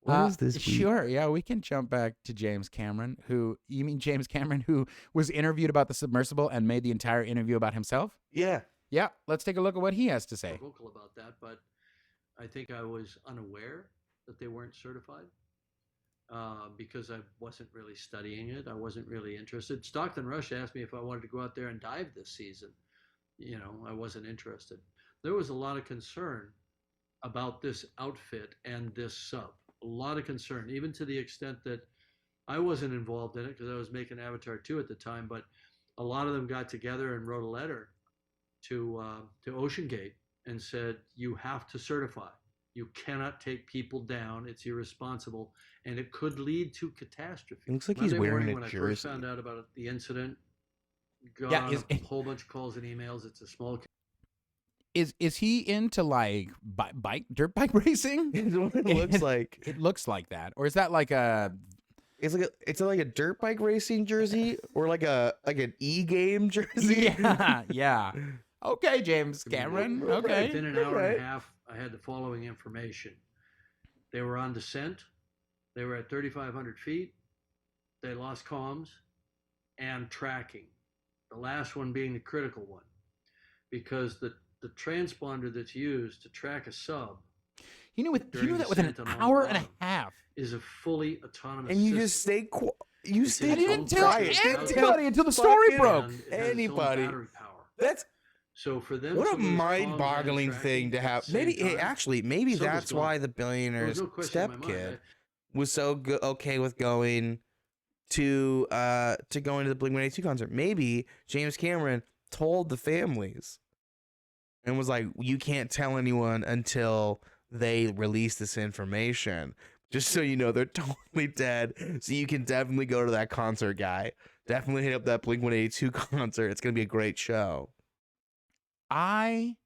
What is this? week? Sure, yeah, we can jump back to James Cameron, who, you mean James Cameron, who was interviewed about the submersible and made the entire interview about himself? Yeah. Yeah, let's take a look at what he has to say. Vocal about that, but I think I was unaware that they weren't certified because I wasn't really studying it. I wasn't really interested. Stockton Rush asked me if I wanted to go out there and dive this season. You know, I wasn't interested. There was a lot of concern about this outfit and this sub. A lot of concern, even to the extent that I wasn't involved in it because I was making Avatar 2 at the time, but a lot of them got together and wrote a letter to OceanGate and said, you have to certify. You cannot take people down. It's irresponsible, and it could lead to catastrophe. It looks like he's Monday wearing morning a when I jersey. first found out about the incident, got Yeah, on a whole bunch of calls and emails. It's a small Is he into like dirt bike racing? It's what it looks like. It looks like that, or is that like a? It's like a dirt bike racing jersey or like an e-game jersey. Yeah, yeah. Okay, James Cameron. Okay. Within an hour and Alright. a half, I had the following information. They were on descent. They were at 3,500 feet. They lost comms and tracking. The last one being the critical one, because the transponder that's used to track a sub He knew during that within an descent on hour the and a bottom half. is a fully autonomous And you system. just stay you It's stay its He own didn't tell battery. anybody until the story fucking broke. And it has its own Anybody. battery power. That's So for them, what to a lose comms and mind-boggling tracking thing to at the have. same Maybe hey, time, actually, maybe sub was that's gone. why the There billionaire's was no question in my mind. stepkid was so okay with going to going to the Blink-182 concert. Maybe James Cameron told the families and was like, "You can't tell anyone until they release this information. Just so you know, they're totally dead. So you can definitely go to that concert, guy. Definitely hit up that Blink-182 concert. It's gonna be a great show." I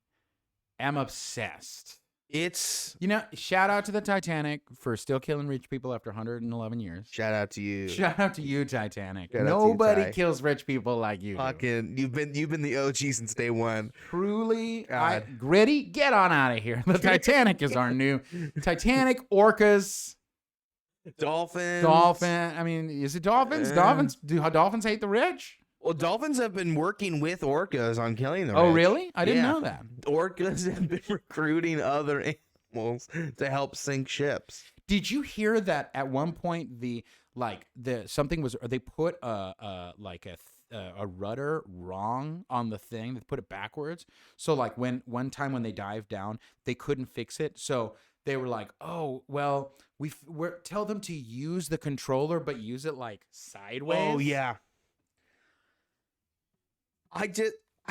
am obsessed. It's You know, shout out to the Titanic for still killing rich people after 111 years. shout out to you. Shout out to you, Titanic. Shout out to you, Nobody Ty. kills rich people like you. do. Fucking, you've been the OG since day one. Truly, God. Gritty, get on out of here. The Titanic is our new Titanic. Orcas, Dolphins. dolphin. I mean, is it dolphins? Yeah. Dolphins? Do dolphins hate the rich? Well, dolphins have been working with orcas on killing the Oh, rich. really? I didn't Yeah. know that. Orcas have been recruiting other animals to help sink ships. Did you hear that at one point they put a rudder wrong on the thing? They put it backwards. So like when one time when they dived down, they couldn't fix it. So they were like, "Oh, well, we're tell them to use the controller, but use it like sideways." Oh yeah.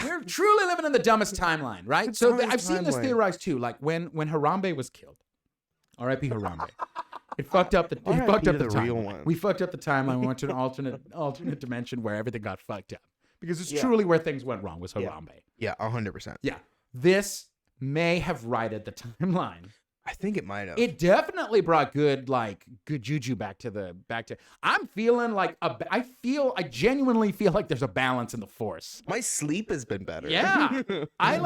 We're truly living in the dumbest timeline, right? So I've seen this theorized too. Like when Harambe was killed, R.I.P. Harambe. It fucked up the timeline. real one. We fucked up the timeline. We went to an alternate dimension where everything got fucked up because it's truly where things went wrong was Harambe. Yeah, 100%. Yeah, this may have righted the timeline. I think it might have. It definitely brought good juju back to. I'm feeling like I genuinely feel like there's a balance in the force. My sleep has been better. Yeah, I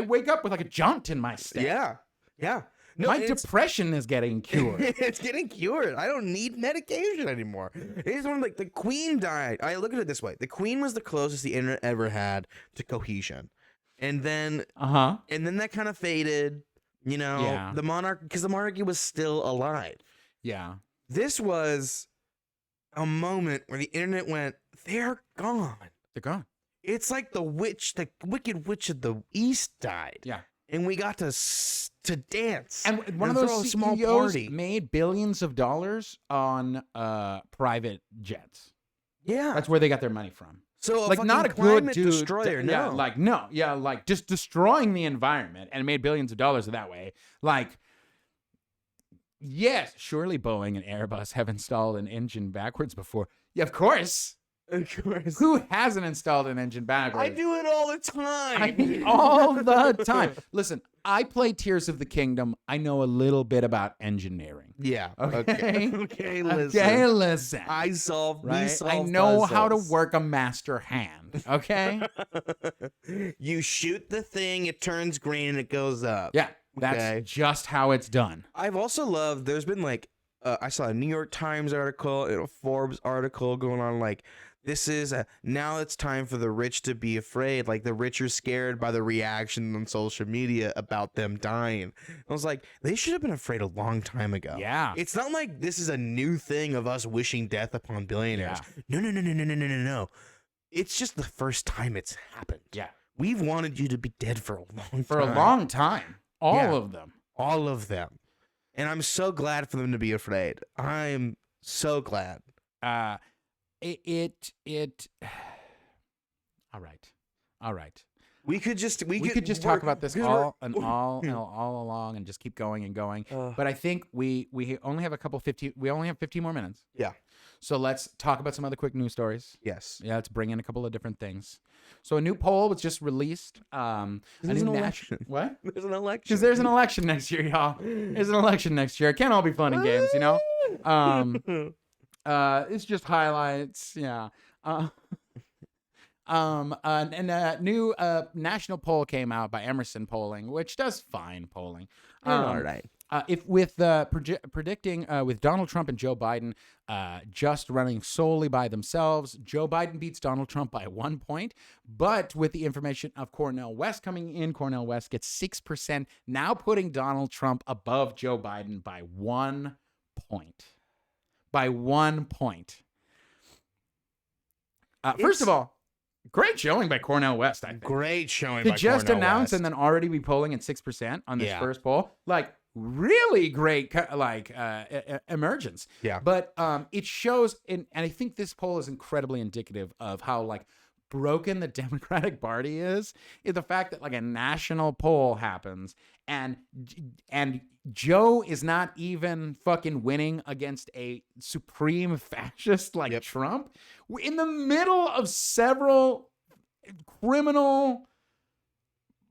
wake up with like a jaunt in my step. Yeah. No, my depression is getting cured. It's getting cured. I don't need medication anymore. It's one like the Queen died. I look at it this way: the Queen was the closest the internet ever had to cohesion, and then that kind of faded. You know, the monarch, because the monarchy was still alive. Yeah. This was a moment where the internet went, they're gone. They're gone. It's like the Wicked Witch of the East died. Yeah. And we got to dance. And one of those CEOs made billions of dollars on private jets. Yeah. That's where they got their money from. So like not a good dude. Destroyer, no. Like just destroying the environment and made billions of dollars that way. Like, yes, surely Boeing and Airbus have installed an engine backwards before. Yeah, of course. Of course. Who hasn't installed an engine backwards? I do it all the time. All the time. Listen, I play Tears of the Kingdom. I know a little bit about engineering. Yeah. Okay. Okay, listen. Okay, listen. I solve I know how to work a master hand. Okay. You shoot the thing, it turns green, and it goes up. Yeah. That's just how it's done. I've also loved, there's been like, I saw a New York Times article, a Forbes article going on like, this is now it's time for the rich to be afraid. Like the rich are scared by the reaction on social media about them dying. I was like, they should have been afraid a long time ago. Yeah. It's not like this is a new thing of us wishing death upon billionaires. Yeah. No. It's just the first time it's happened. Yeah. We've wanted you to be dead for a long time. For a long time. All of them. All of them. And I'm so glad for them to be afraid. I'm so glad. All right. We could just talk about this all along and just keep going and going. But I think we only have 15 more minutes. Yeah. So let's talk about some other quick news stories. Yes. Yeah, let's bring in a couple of different things. So a new poll was just released. There's an election. What? There's an election. Because there's an election next year, y'all. There's an election next year. It can't all be fun and games, you know? It's just highlights. Yeah. And a new national poll came out by Emerson Polling, which does fine polling. All right. If with predicting with Donald Trump and Joe Biden just running solely by themselves, Joe Biden beats Donald Trump by 1 point. But with the information of Cornel West coming in, Cornel West gets 6%, now putting Donald Trump above Joe Biden by 1 point. By 1 point. First of all, great showing by Cornel West, I think. Great showing to by just Cornel announce West. and then already be polling at 6% on this first poll. Like, really great, emergence. Yeah. But it shows, and I think this poll is incredibly indicative of how, like, broken the Democratic Party is the fact that, like, a national poll happens and Joe is not even fucking winning against a supreme fascist like Trump. We're in the middle of several criminal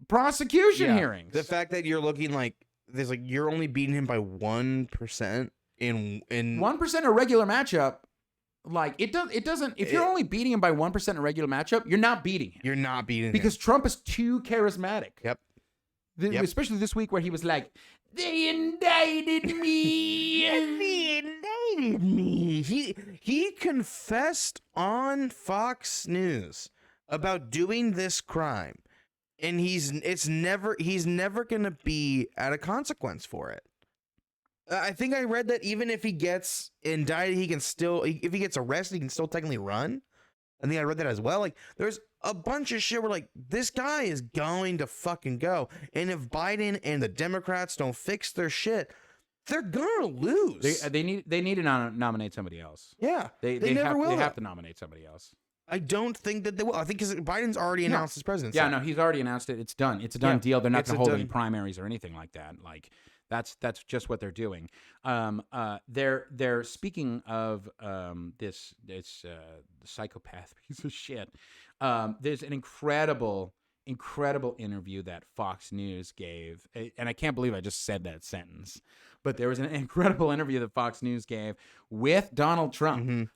prosecution hearings. The fact that you're looking like there's like you're only beating him by 1% in 1% a regular matchup. Like it doesn't. If you're only beating him by 1% in a regular matchup, you're not beating him. You're not beating because him. Trump is too charismatic. Yep. Especially this week where he was like, "They indicted me. They indicted me." He confessed on Fox News about doing this crime, and he's never gonna be at a consequence for it. I think I read that even if he gets indicted, he can still, if he gets arrested, he can still technically run. I think I read that as well. Like, there's a bunch of shit where, like, this guy is going to fucking go. And if Biden and the Democrats don't fix their shit, they're gonna lose. They need to nominate somebody else. Yeah, They never will. They have to nominate somebody else. I don't think that they will. I think because Biden's already announced his presidency. Yeah, no, he's already announced it. It's done. It's a done deal. They're not going to hold any done- primaries or anything like that. Like, that's just what they're doing. They're speaking of this psychopath piece of shit. There's an incredible interview that Fox News gave, and I can't believe I just said that sentence. But there was an incredible interview that Fox News gave with Donald Trump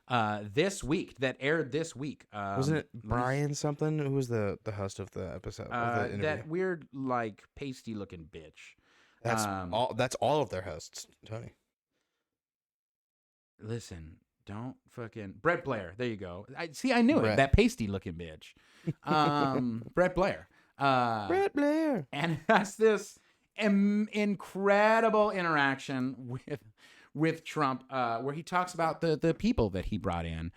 this week, that aired this week. Wasn't it Brian something? Who was the host of the episode? Of the interview? That weird, like, pasty looking bitch. That's all of their hosts, Tony. Listen, don't fucking Brett Blair. There you go. I knew Brett. it. That pasty looking bitch. Brett Blair. Brett Blair. And that's this incredible interaction with Trump, where he talks about the people that he brought in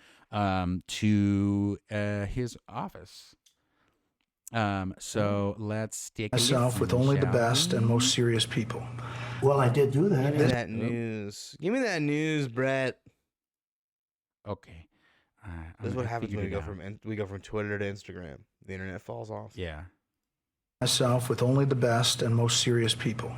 to his office. So let's take Myself with only the best and most serious people. Well, I did do that. Give me that news. Give me that news, Brett. Okay. This is what happens when we go from Twitter to Instagram. The internet falls off. Yeah. Myself with only the best and most serious people.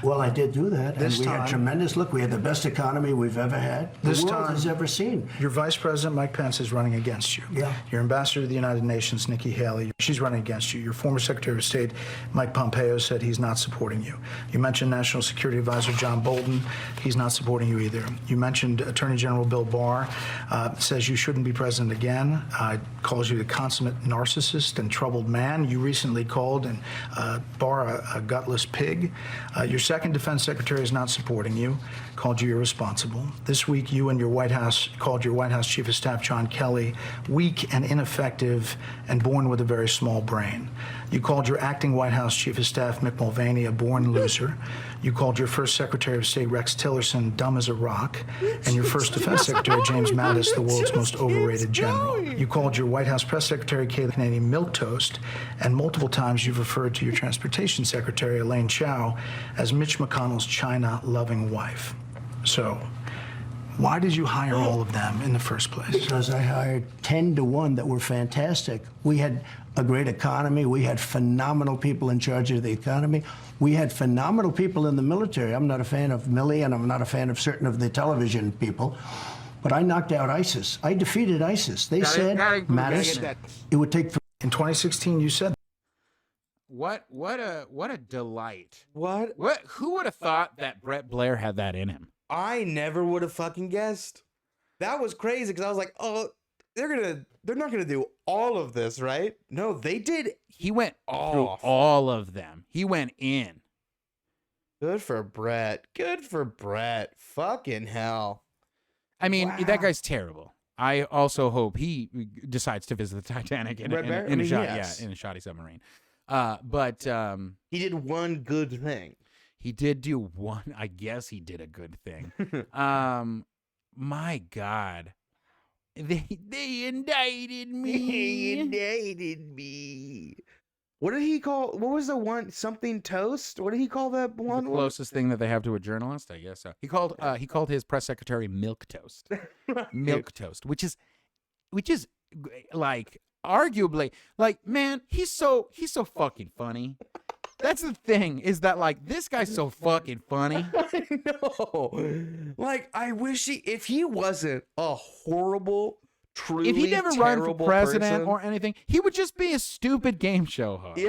Well, I did do that. This time, had tremendous. Look, we had the best economy we've ever had. The world has ever seen. Your Vice President, Mike Pence, is running against you. Yeah. Your Ambassador to the United Nations, Nikki Haley, she's running against you. Your former Secretary of State, Mike Pompeo, said he's not supporting you. You mentioned National Security Advisor John Bolton. He's not supporting you either. You mentioned Attorney General Bill Barr, says you shouldn't be president again, calls you the consummate narcissist and troubled man. You recently called and Barr a gutless pig. Your second defense secretary is not supporting you, called you irresponsible. This week, you and your White House called your White House Chief of Staff, John Kelly, weak and ineffective and born with a very small brain. You called your acting White House Chief of Staff, Mick Mulvaney, a born loser. You called your first Secretary of State, Rex Tillerson, dumb as a rock. And your first Defense Secretary, James Mattis, the world's most overrated general. You called your White House Press Secretary, Kayleigh Kennedy, milquetoast. And multiple times you've referred to your Transportation Secretary, Elaine Chao, as Mitch McConnell's China-loving wife. So, why did you hire all of them in the first place? Because I hired 10 to 1 that were fantastic. We had a great economy. We had phenomenal people in charge of the economy. We had phenomenal people in the military. I'm not a fan of Milley, and I'm not a fan of certain of the television people. But I knocked out ISIS. I defeated ISIS. They said, Mattis, it would take... In 2016, you said... What a delight. What? Who would have thought that Brett Blair had that in him? I never would have fucking guessed. That was crazy because I was like, oh, they're not gonna do all of this, right? No, they did. He went through all of them. He went in. Good for Brett. Good for Brett. Fucking hell. I mean, that guy's terrible. I also hope he decides to visit the Titanic in a shoddy submarine. But he did one good thing. He did do one. I guess he did a good thing. My God, they indicted me. They indicted me. What did he call? What was the one? Something toast? What did he call that one? The closest thing that they have to a journalist, I guess. So he called his press secretary milk toast, milk toast, which is like arguably like, man, he's so fucking funny. That's the thing, is that like this guy's so fucking funny. I know. Like, I wish if he wasn't a horrible, truly if he never run for president person, or anything, he would just be a stupid game show host.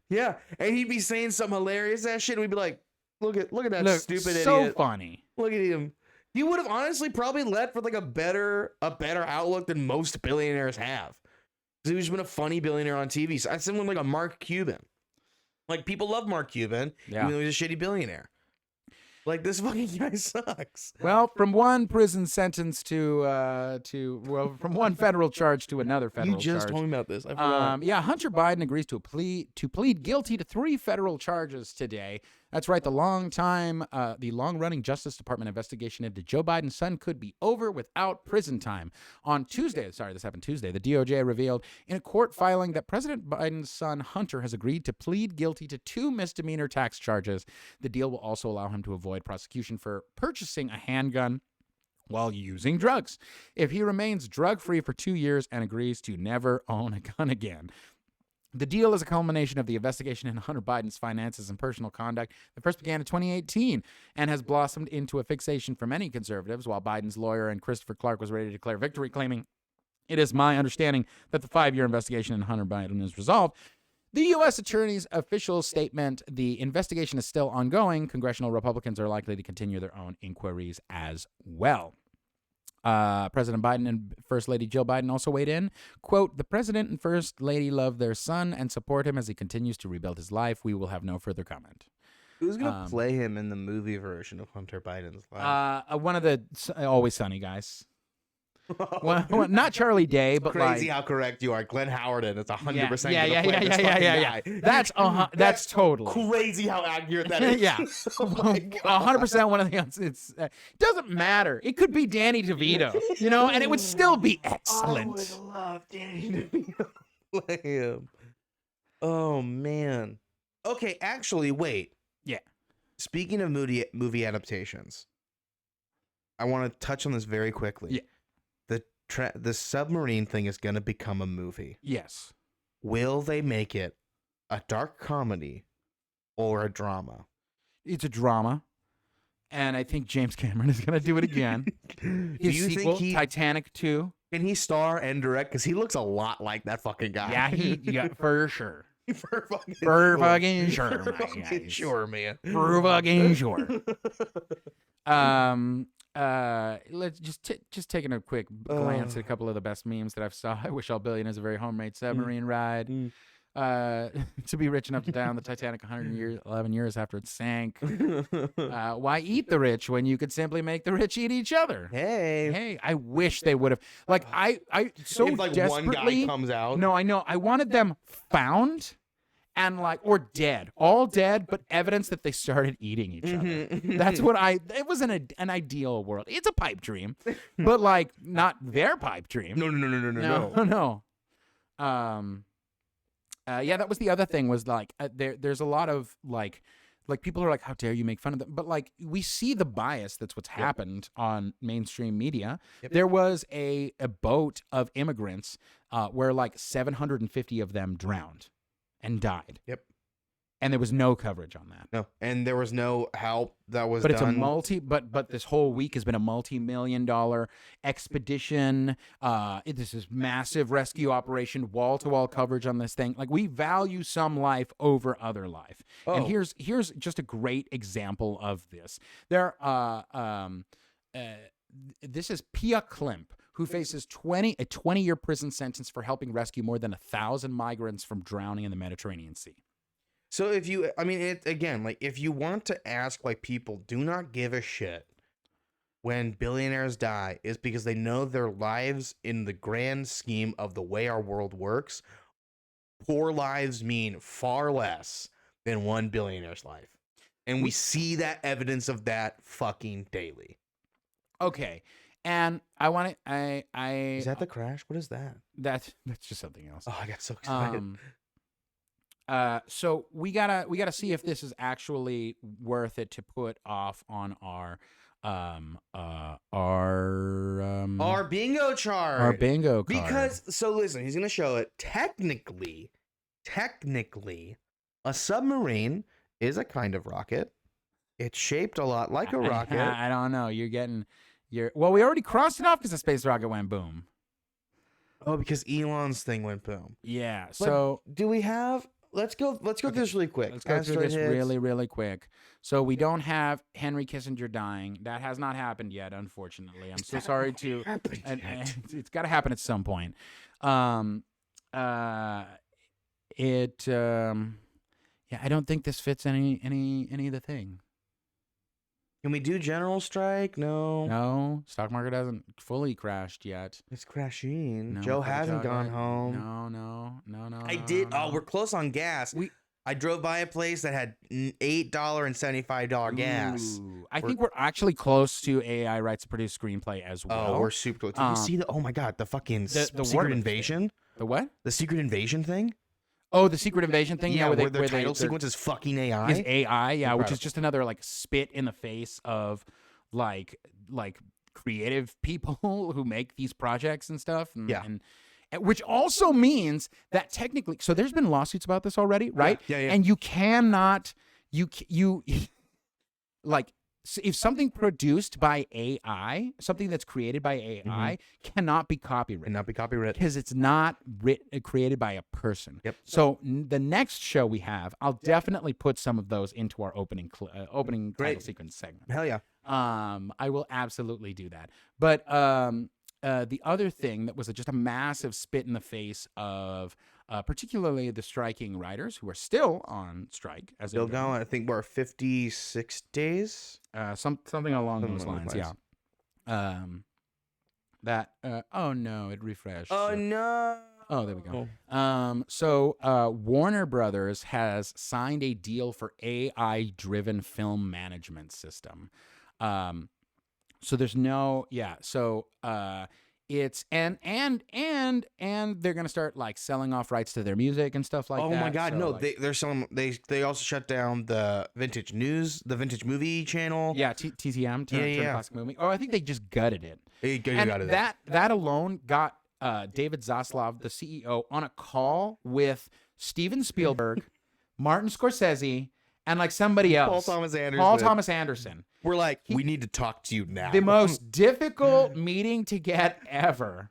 Yeah. And he'd be saying some hilarious ass shit, and we'd be like, look at that stupid idiot. So funny. Look at him. He would have honestly probably led for like a better outlook than most billionaires have. Because he's been a funny billionaire on TV. So I someone like a Mark Cuban. Like, people love Mark Cuban, even though he's a shitty billionaire. Like, this fucking guy sucks. Well, from one prison sentence to from one federal charge to another federal charge. You just told me about this. I forgot. Yeah, Hunter Biden agrees to plead guilty to 3 federal charges today. That's right. The long-running Justice Department investigation into Joe Biden's son could be over without prison time. On Tuesday, this happened Tuesday, the DOJ revealed in a court filing that President Biden's son, Hunter, has agreed to plead guilty to 2 misdemeanor tax charges. The deal will also allow him to avoid prosecution for purchasing a handgun while using drugs if he remains drug-free for 2 years and agrees to never own a gun again. The deal is a culmination of the investigation into Hunter Biden's finances and personal conduct that first began in 2018 and has blossomed into a fixation for many conservatives, while Biden's lawyer and Christopher Clark was ready to declare victory, claiming, "It is my understanding that the 5-year investigation into Hunter Biden is resolved." The U.S. Attorney's official statement, the investigation is still ongoing. Congressional Republicans are likely to continue their own inquiries as well. President Biden and First Lady Jill Biden also weighed in. Quote, "The President and First Lady love their son and support him as he continues to rebuild his life. We will have no further comment." Who's going to play him in the movie version of Hunter Biden's life? One of the Always Sunny guys. well, not Charlie Day, but crazy like, how correct you are. Glenn Howerton is 100%. Yeah. That's totally crazy how accurate that is. Yeah, 100% one of the. It's doesn't matter. It could be Danny DeVito, and it would still be excellent. I would love Danny DeVito play him. Oh man. Okay, actually, wait. Yeah. Speaking of movie adaptations, I want to touch on this very quickly. Yeah. The submarine thing is going to become a movie. Yes. Will they make it a dark comedy or a drama? It's a drama, and I think James Cameron is going to do it again. His sequel, Titanic 2. Can he star and direct? Because he looks a lot like that fucking guy. Yeah, for sure. For fucking sure, man. For fucking sure. Let's just taking a quick glance at a couple of the best memes that I've saw. I wish all billionaires a very homemade submarine ride. To be rich enough to die on the Titanic 11 years after it sank. Why eat the rich when you could simply make the rich eat each other? Hey, I wish they would have. Like, I so if, like, desperately. one guy comes out. No, I know. I wanted them found and or dead, all dead, but evidence that they started eating each other. That's what it was an ideal world. It's a pipe dream, but like not their pipe dream. No. Yeah, that was the other thing was like there's a lot of like people are like, how dare you make fun of them? But like we see the bias. That's what's happened on mainstream media. There was a boat of immigrants where like 750 of them drowned and died. And there was no coverage on that. No, and there was no help that was done. it's a but this whole week has been a multi-million-dollar expedition. This is massive rescue operation, wall-to-wall coverage on this thing. Like, we value some life over other life. And here's just a great example of this. This is Pia Klimp, who faces a 20-year prison sentence for helping rescue more than 1,000 migrants from drowning in the Mediterranean Sea. So if you want to ask, like, people do not give a shit when billionaires die is because they know their lives in the grand scheme of the way our world works, poor lives mean far less than one billionaire's life. And we see that evidence of that fucking daily. Okay. And I want to, Is that the crash? What is that? That's just something else. Oh, I got so excited. So we gotta see if this is actually worth it to put off on our bingo chart. Our bingo card. Because so listen, he's gonna show it. Technically, a submarine is a kind of rocket. It's shaped a lot like a rocket. I don't know. Well, we already crossed it off because the space rocket went boom. Oh, because Elon's thing went boom. Yeah. But so do we have? Let's go through this really quick. Let's go through this really quick. So we don't have Henry Kissinger dying. That has not happened yet, unfortunately. I'm so sorry to. It's got to happen at some point. Yeah, I don't think this fits any of the thing. Can we do general strike? No. No, stock market hasn't fully crashed yet. It's crashing. No, Joe fucking hasn't Joe, gone yeah. home. No. I did. Oh, we're close on gas. I drove by a place that had $8.75 gas. I think we're actually close to AI rights to produce screenplay as well. Oh, we're super close. Did you see the? Oh my god, the fucking the secret Warner invasion. thing. The what? The secret invasion thing. Oh, the secret invasion thing. Yeah, where their title sequence is fucking AI. Is AI, yeah, which is Incredible. just another like spit in the face of like creative people who make these projects and stuff. And, Yeah. and which also means that technically, so there's been lawsuits about this already, right? Yeah. And you cannot, like, if something produced by AI, something that's created by AI, cannot be copyrighted. Cannot be copyrighted because it's not created by a person. Yep. So the next show we have, I'll definitely put some of those into our opening title Great. sequence segment. Hell yeah. I will absolutely do that. But the other thing that was just a massive spit in the face of particularly the striking writers who are still on strike. Still going. I think we're 56 days. Something along those lines, yeah. Oh no, it refreshed. Oh no. Oh, there we go. So Warner Brothers has signed a deal for AI-driven film management system. So there's no, yeah. So it's and they're gonna start like selling off rights to their music and stuff like that. Oh my god, So, no! like, They're selling. They also shut down the Vintage News, the Vintage Movie channel. yeah, TTM, Turn Yeah. Classic Movie. Oh, I think they just gutted it. They And got it. that alone got David Zaslav, the CEO, on a call with Steven Spielberg, Martin Scorsese, and like somebody else. Paul Thomas Anderson. We're like, we need to talk to you now. The most difficult meeting to get ever.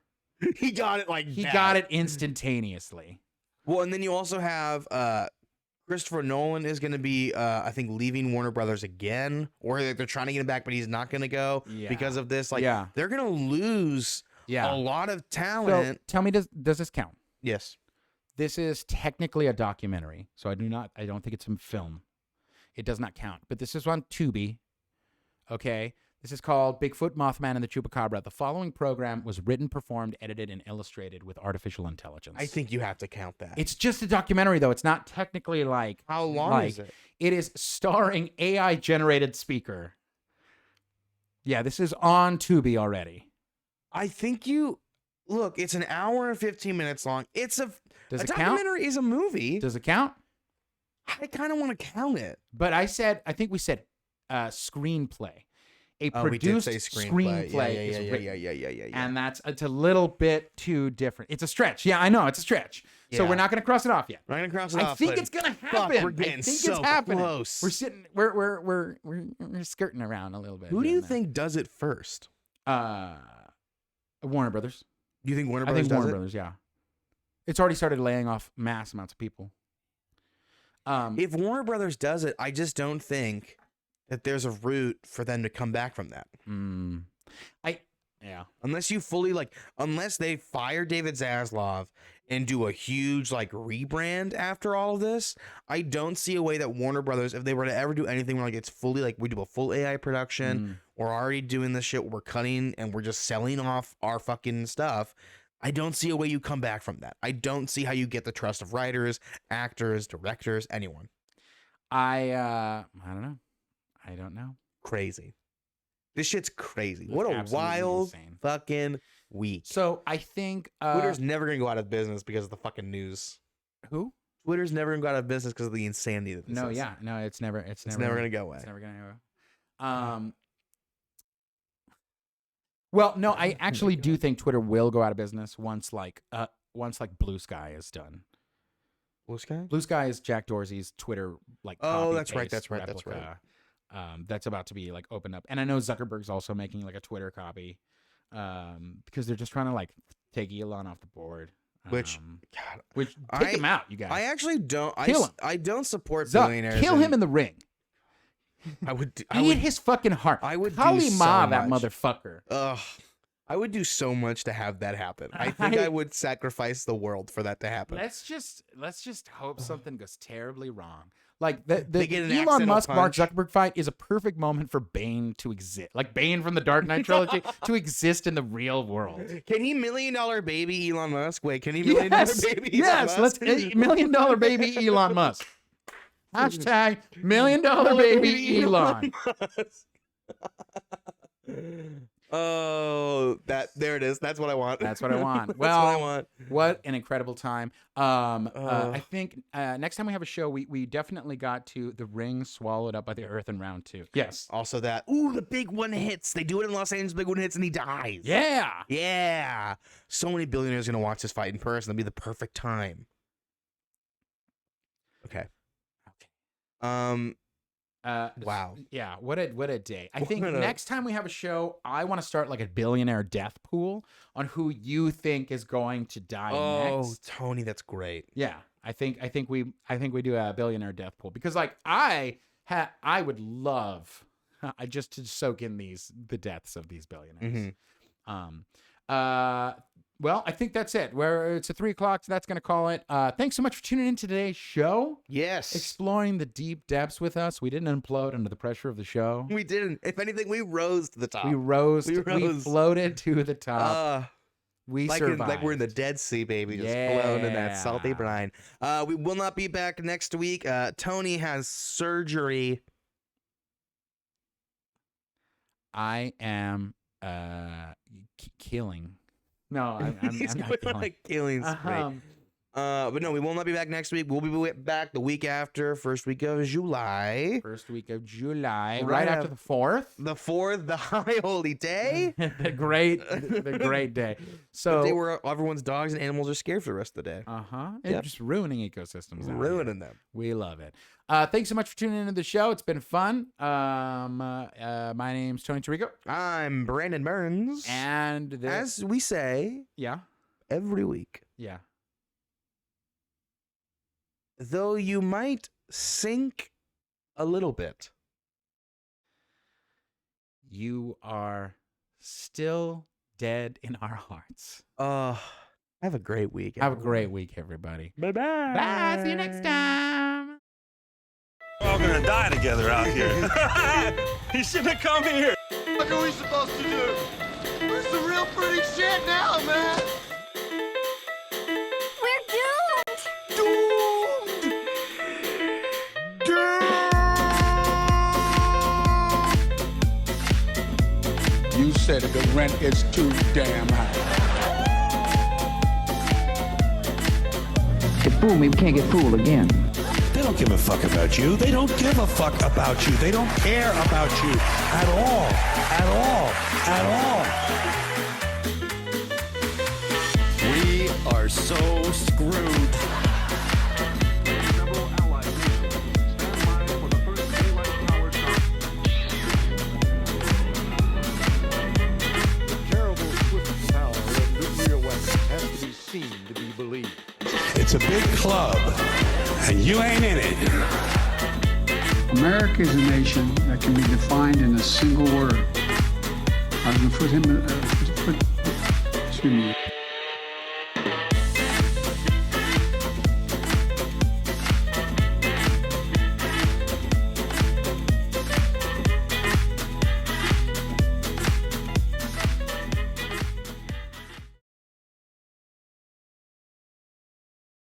He got it He got it instantaneously. Well, and then you also have Christopher Nolan is going to be, I think, leaving Warner Brothers again, or they're trying to get him back, but he's not going to go because of this. Like, they're going to lose a lot of talent. So tell me, does this count? Yes. This is technically a documentary, so I don't think it's a film. It does not count, but this is on Tubi. Okay, this is called Bigfoot, Mothman, and the Chupacabra. The following program was written, performed, edited, and illustrated with artificial intelligence. I think you have to count that. It's just a documentary, though. It's not technically like How long is it? It is starring AI-generated speaker. Yeah, this is on Tubi already. I think you look. It's an hour and 15 minutes long. It's a count? documentary is a movie. Does it count? I kind of want to count it. But I think we said screenplay. A We did produced say screenplay. is written. Yeah. And it's a little bit too different. It's a stretch. Yeah, I know it's a stretch. So Yeah. we're not going to cross it off yet. We're not gonna cross it I off. think but it's going to fuck, happen. we're getting I think so it's happening. close. We're sitting. We're skirting around a little bit. Who do here you and there. think does it first? Warner Brothers. You think Warner I Brothers think does Warner it? Brothers. Yeah. It's already started laying off mass amounts of people. If Warner Brothers does it, I just don't think that there's a route for them to come back from that. Yeah. Unless you fully unless they fire David Zaslav and do a huge rebrand after all of this, I don't see a way that Warner Brothers, if they were to ever do anything where it's fully we do a full AI production, we're already doing this shit, we're cutting and we're just selling off our fucking stuff. I don't see a way you come back from that. I don't see how you get the trust of writers, actors, directors, anyone. I don't know. I don't know. Crazy. This shit's crazy. It's What a absolutely wild insane. fucking week. So I think Twitter's never gonna go out of business because of the fucking news. Who? Twitter's never gonna go out of business because of the insanity that this No, is. yeah, no, it's never gonna go away. It's never gonna go. Well, no, I actually do think Twitter will go out of business once Blue Sky is done. Blue Sky? Blue Sky is Jack Dorsey's Twitter Oh, that's right, copy-paste that's right, that's replica, that's about to be opened up, and I know Zuckerberg's also making a Twitter copy, because they're just trying to take Elon off the board. Which Take him out, you guys. I actually don't. Kill him. I don't support Zuck, billionaires. kill him in the ring. I would. Eat his fucking heart. I would Kali do so Ma, that much. motherfucker. Ugh. I would do so much to have that happen. I think I would sacrifice the world for that to happen. Let's just hope something goes terribly wrong. Like the get an Elon accidental Musk Mark punch. Zuckerberg fight is a perfect moment for Bane to exist, like Bane from the Dark Knight trilogy, to exist in the real world. Can he $1 million baby Elon Musk? Wait, can he $1 million baby Elon Yes, Musk? let's $1 million baby Elon Musk. Hashtag $1 million baby Elon. Oh, there it is. That's what I want. That's what I want. That's Well, what I want. what an incredible time. I think next time we have a show, we definitely got to the ring swallowed up by the earth in round 2. Yes. Also that, the big one hits. They do it in Los Angeles, big one hits, and he dies. Yeah. Yeah. So many billionaires are going to watch this fight in person. It'll be the perfect time. Okay. Wow. Yeah, what a day. I think What a- next time we have a show, I want to start like a billionaire death pool on who you think is going to die next. Tony, that's great. Yeah, I think we do a billionaire death pool because like I would love just to soak in the deaths of these billionaires. Well, I think that's it. It's at 3:00, so that's gonna call it. Thanks so much for tuning in to today's show. Yes. Exploring the deep depths with us. We didn't implode under the pressure of the show. We didn't. If anything, we rose to the top. We rose. We We rose. floated to the top. We survived. Like we're in the Dead Sea, baby, just floating in that salty brine. We will not be back next week. Tony has surgery. I am killing. No, He's I'm not going killing. on a killing spree. But no, we will not be back next week. We'll be back the week after, first week of July. First week of July, right after the 4th. The 4th, the high holy day. the great day. So the day where everyone's dogs and animals are scared for the rest of the day. It's just ruining ecosystems. out Ruining here. them. We love it. Thanks so much for tuning into the show. It's been fun. My name's Tony Tirico. I'm Brandon Burns. And as we say, every week, though you might sink a little bit, you are still dead in our hearts. have a great week. Have a great week, everybody. Bye-bye. Bye. See you next time. We're all gonna die together out here. He shouldn't have come here. What are we supposed to do? We're some real pretty shit now, man. We're doomed! You said the rent is too damn high. They fooled me, we can't get fooled again. They don't give a fuck about you. They don't give a fuck about you. They don't care about you at all. At all. At all. We are so screwed. It's a big club, and you ain't in it. America is a nation that can be defined in a single word. I was going to put him. Excuse me.